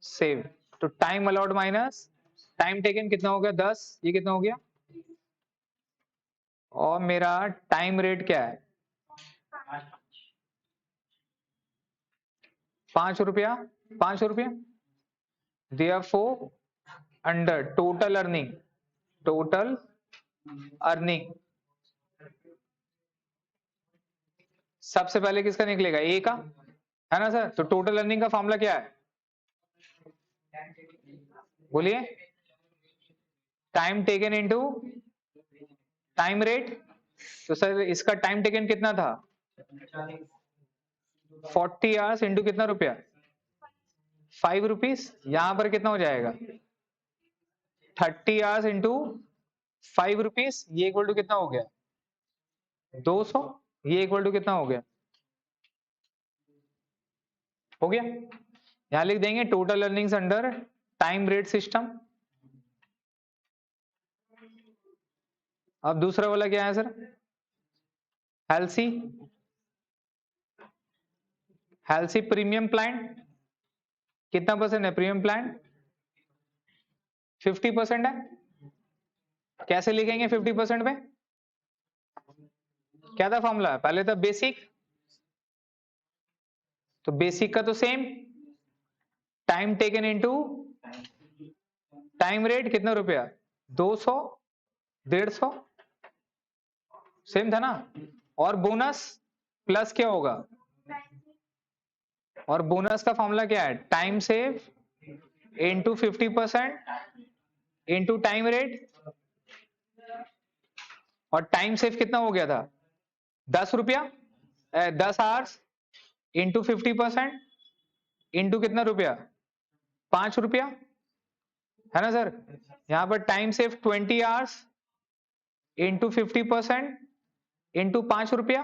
सेव, तो time allowed minus time taken कितना हो गया 10, ये कितना हो गया, और मेरा टाइम रेट क्या है 5 रुपया, 5 रुपया, therefore under total earning, total earning सबसे पहले किसका निकलेगा, ए का, है ना सर, तो टोटल अर्निंग का फॉर्मूला क्या है, बोलिए, time taken into time rate, तो सर इसका टाइम टेकन कितना था 40 आवर्स इंटू कितना रुपया 5 रुपीज, यहां पर कितना हो जाएगा 30 आवर्स इंटू 5 रुपीज, ये इक्वल टू कितना हो गया 200, ये इक्वल टू कितना हो गया, यहां लिख देंगे total earnings under time rate system. अब दूसरा वाला क्या है sir, Halsey, Halsey premium plan कितना परसेंट है, प्रीमियम प्लान 50% है, कैसे लिखेंगे 50% पे, क्या था फॉर्मूला, पहले था बेसिक, तो बेसिक का तो same, time taken into time rate कितना रुपया 200, 150, सेम था ना, और बोनस प्लस क्या होगा, और बोनस का फॉर्मूला क्या है, time save into 50% into time rate, और टाइम सेव कितना हो गया था 10 रुपया, 10 आवर्स इंटू 50% इंटू कितना रुपया 5 रुपया, है ना सर, यहां पर time save 20 hours into 50% into 5 रुपया,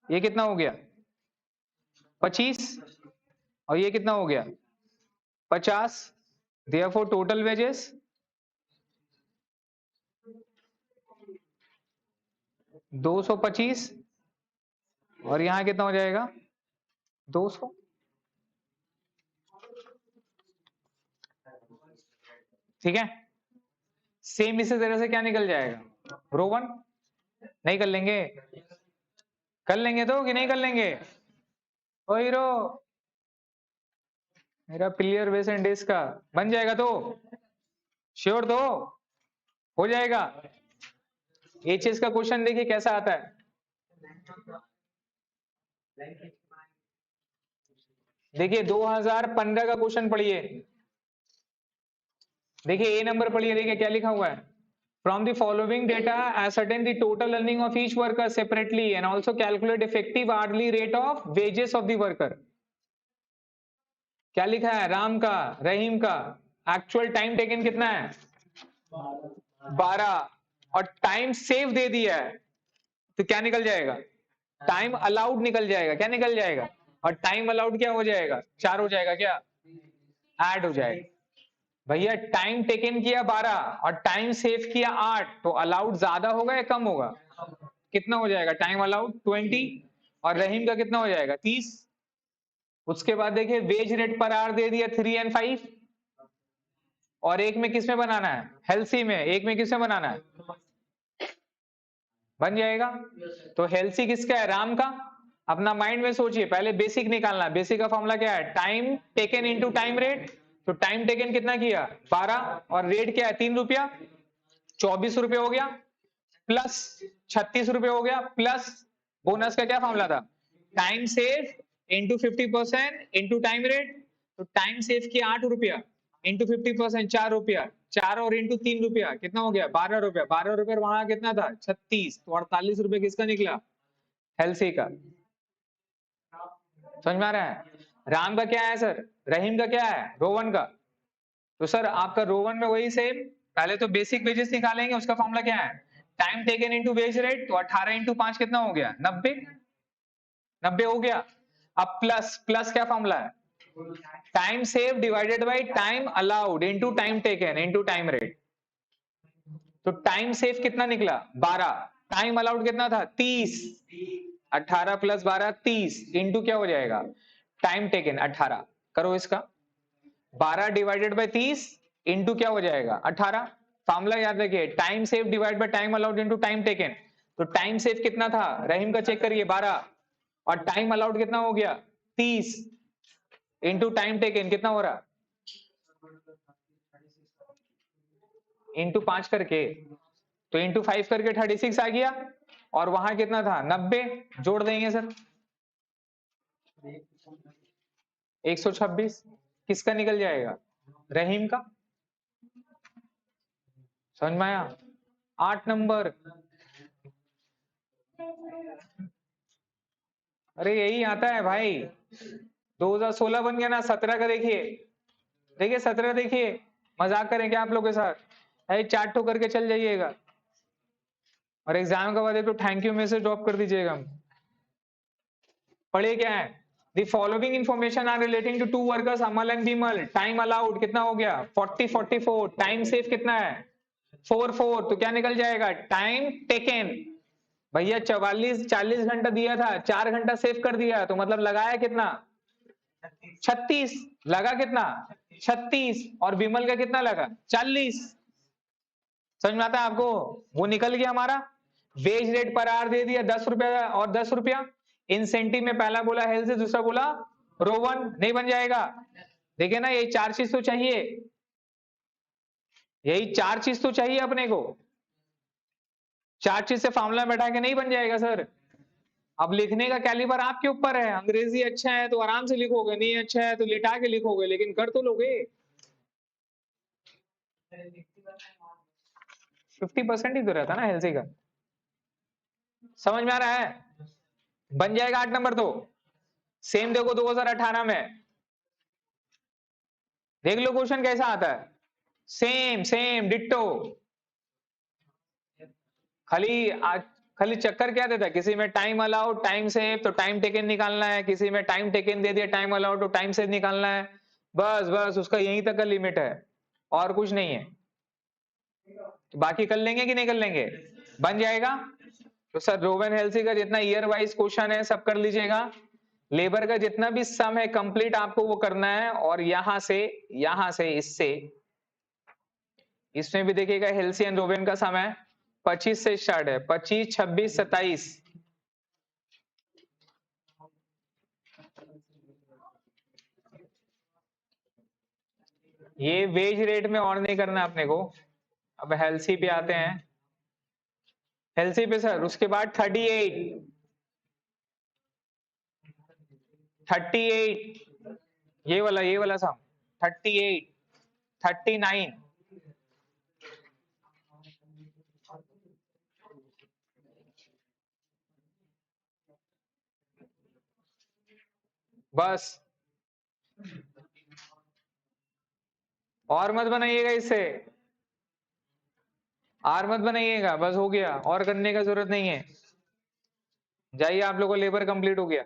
ये कितना हो गया 25, और ये कितना हो गया 50, therefore total wages 225 और यहां कितना हो जाएगा 200। ठीक है, सेम इसी तरह से क्या निकल जाएगा रो वन। नहीं कर लेंगे, कर लेंगे तो कि नहीं कर लेंगे? ओ हीरो, मेरा प्लेयर बेस एंड डेज का बन जाएगा तो श्योर तो हो जाएगा। एचएस का क्वेश्चन देखिए कैसा आता है। देखिए 2015 का क्वेश्चन पढ़िए, देखिए ए नंबर पढ़िए, देखिए क्या लिखा हुआ है। From the following data ascertain the total earning of each worker separately and also calculate effective hourly rate of wages of the worker। क्या लिखा है राम का, रहीम का एक्चुअल टाइम टेकन कितना है 12 और टाइम सेव दे दिया है, तो क्या निकल जाएगा टाइम अलाउड निकल जाएगा। क्या निकल जाएगा? और टाइम अलाउड क्या हो जाएगा 4 हो जाएगा, क्या ऐड हो जाएगा। भैया टाइम टेकन किया 12 और टाइम सेव किया 8, तो अलाउड ज्यादा होगा या कम होगा? कितना हो जाएगा टाइम अलाउड 20 और रहीम का कितना हो जाएगा 30। उसके बाद देखिए वेज रेट पर आवर दे दिया 3 और 5 और एक में किसमें बनाना है हेल्सी में, एक में किसमें बनाना है बन जाएगा। तो हेल्सी किसका है राम का। अपना माइंड में सोचिए, पहले बेसिक निकालना है। बेसिक का फॉर्मूला क्या है time taken into time rate. तो टाइम टेकन कितना किया 12 और रेट क्या है 3 रुपया, 24 रुपये हो गया, प्लस 36 रुपये हो गया, प्लस बोनस का क्या फॉर्मूला था time save into 50% into time rate. तो टाइम सेव किया 8 रुपया इंटू 50% 4 रुपया, 4 और इंटू 3 रुपया कितना हो गया 12 रुपया, 12 रुपये वहां कितना था 36, तो 48 रुपये किसका निकला हेल्सी का। समझ में आ रहा है? राम का क्या है सर, रहीम का क्या है रोवन का। तो सर आपका रोवन में वही सेम, पहले तो बेसिक वेजेस निकालेंगे, उसका फॉर्मूला क्या है time taken into wage rate. तो 18 इंटू 5 कितना हो गया 90, 90 हो गया। अब प्लस प्लस क्या फॉर्मूला है time save divided by time allowed into time taken into time rate. तो टाइम सेव कितना निकला 12, टाइम अलाउड कितना था 30, 18 प्लस 12 30 इंटू क्या हो जाएगा टाइम टेकन 18। करो इसका 12 डिवाइडेड बाय 30 इंटू क्या हो जाएगा 18। फॉर्मूला याद रखिए time save divide by time allowed into time taken. तो टाइम सेव कितना था रहीम का चेक करिए 12 और टाइम अलाउड कितना हो गया 30 इंटू टाइम टेकन कितना हो रहा इंटू 5 करके, तो इंटू 5 करके 36 आ गया और वहां कितना था 90, जोड़ देंगे सर 126 किसका निकल जाएगा रहीम का। समझ में आया? 8 नंबर। अरे यही आता है भाई, 2016 बन गया ना 17 का देखिए, देखिए 17 देखिए, मजाक करेंगे आप लोग के साथ, अरे 4 ठो करके चल जाइएगा और एग्जाम के बाद एक तो थैंक यू मैसेज ड्रॉप कर दीजिएगा। पढ़िए क्या है The following information are relating to two workers Amal and Bimal. Time allowed कितना हो गया 40 44, टाइम सेव कितना है 4 4, तो क्या निकल जाएगा टाइम टेकन। भैया 40 घंटा दिया था, 4 घंटा सेव कर दिया, तो मतलब लगाया कितना 36, लगा कितना 36 और विमल का कितना लगा 40। समझ में आता है आपको? वो निकल गया हमारा। वेज रेट पर आवर दे दिया 10 रुपया और 10 रुपया। इंसेंटिव में पहला बोला हेल्थ से, दूसरा बोला रोवन, नहीं बन जाएगा। देखिए ना ये 4 चीज तो चाहिए, यही 4 चीज तो चाहिए अपने को, 4 चीज से फॉर्मूला बैठा के नहीं बन जाएगा सर। अब लिखने का कैलिबर आपके ऊपर है, अंग्रेजी अच्छा है तो आराम से लिखोगे, नहीं अच्छा है तो लिटा के लिखोगे, लेकिन कर तो लोगे। 50% ही तो रहता ना हेल्थी का। समझ में आ रहा है? बन जाएगा 8 नंबर तो। सेम देखो 2018 में, देख लो क्वेश्चन कैसा आता है, सेम सेम डिट्टो। खाली आज खाली चक्कर क्या देता है, किसी में टाइम अलाउड टाइम सेव तो टाइम टेकन निकालना है, किसी में टाइम टेकन दे दिया टाइम अलाउड तो टाइम सेव निकालना है, बस बस उसका यहीं तक का लिमिट है और कुछ नहीं है। तो बाकी कर लेंगे कि नहीं कर लेंगे, बन जाएगा। तो सर रोवन हेल्सी का जितना ईयर वाइज क्वेश्चन है सब कर लीजिएगा, लेबर का जितना भी सम है कंप्लीट आपको वो करना है, और यहां से इससे इसमें भी देखिएगा हेल्सी एंड रोवेन का सम है 25 से स्टार्ट है, 25 26 27। ये वेज रेट में और नहीं करना अपने को। अब हेल्सी पे आते हैं, हेल्सी पे सर उसके बाद 38 ये वाला सम 38 39 बस, और मत बनाइएगा इससे, आर मत बनाइएगा, बस हो गया, और करने का जरूरत नहीं है। जाइए आप लोगों को लेबर कंप्लीट हो गया।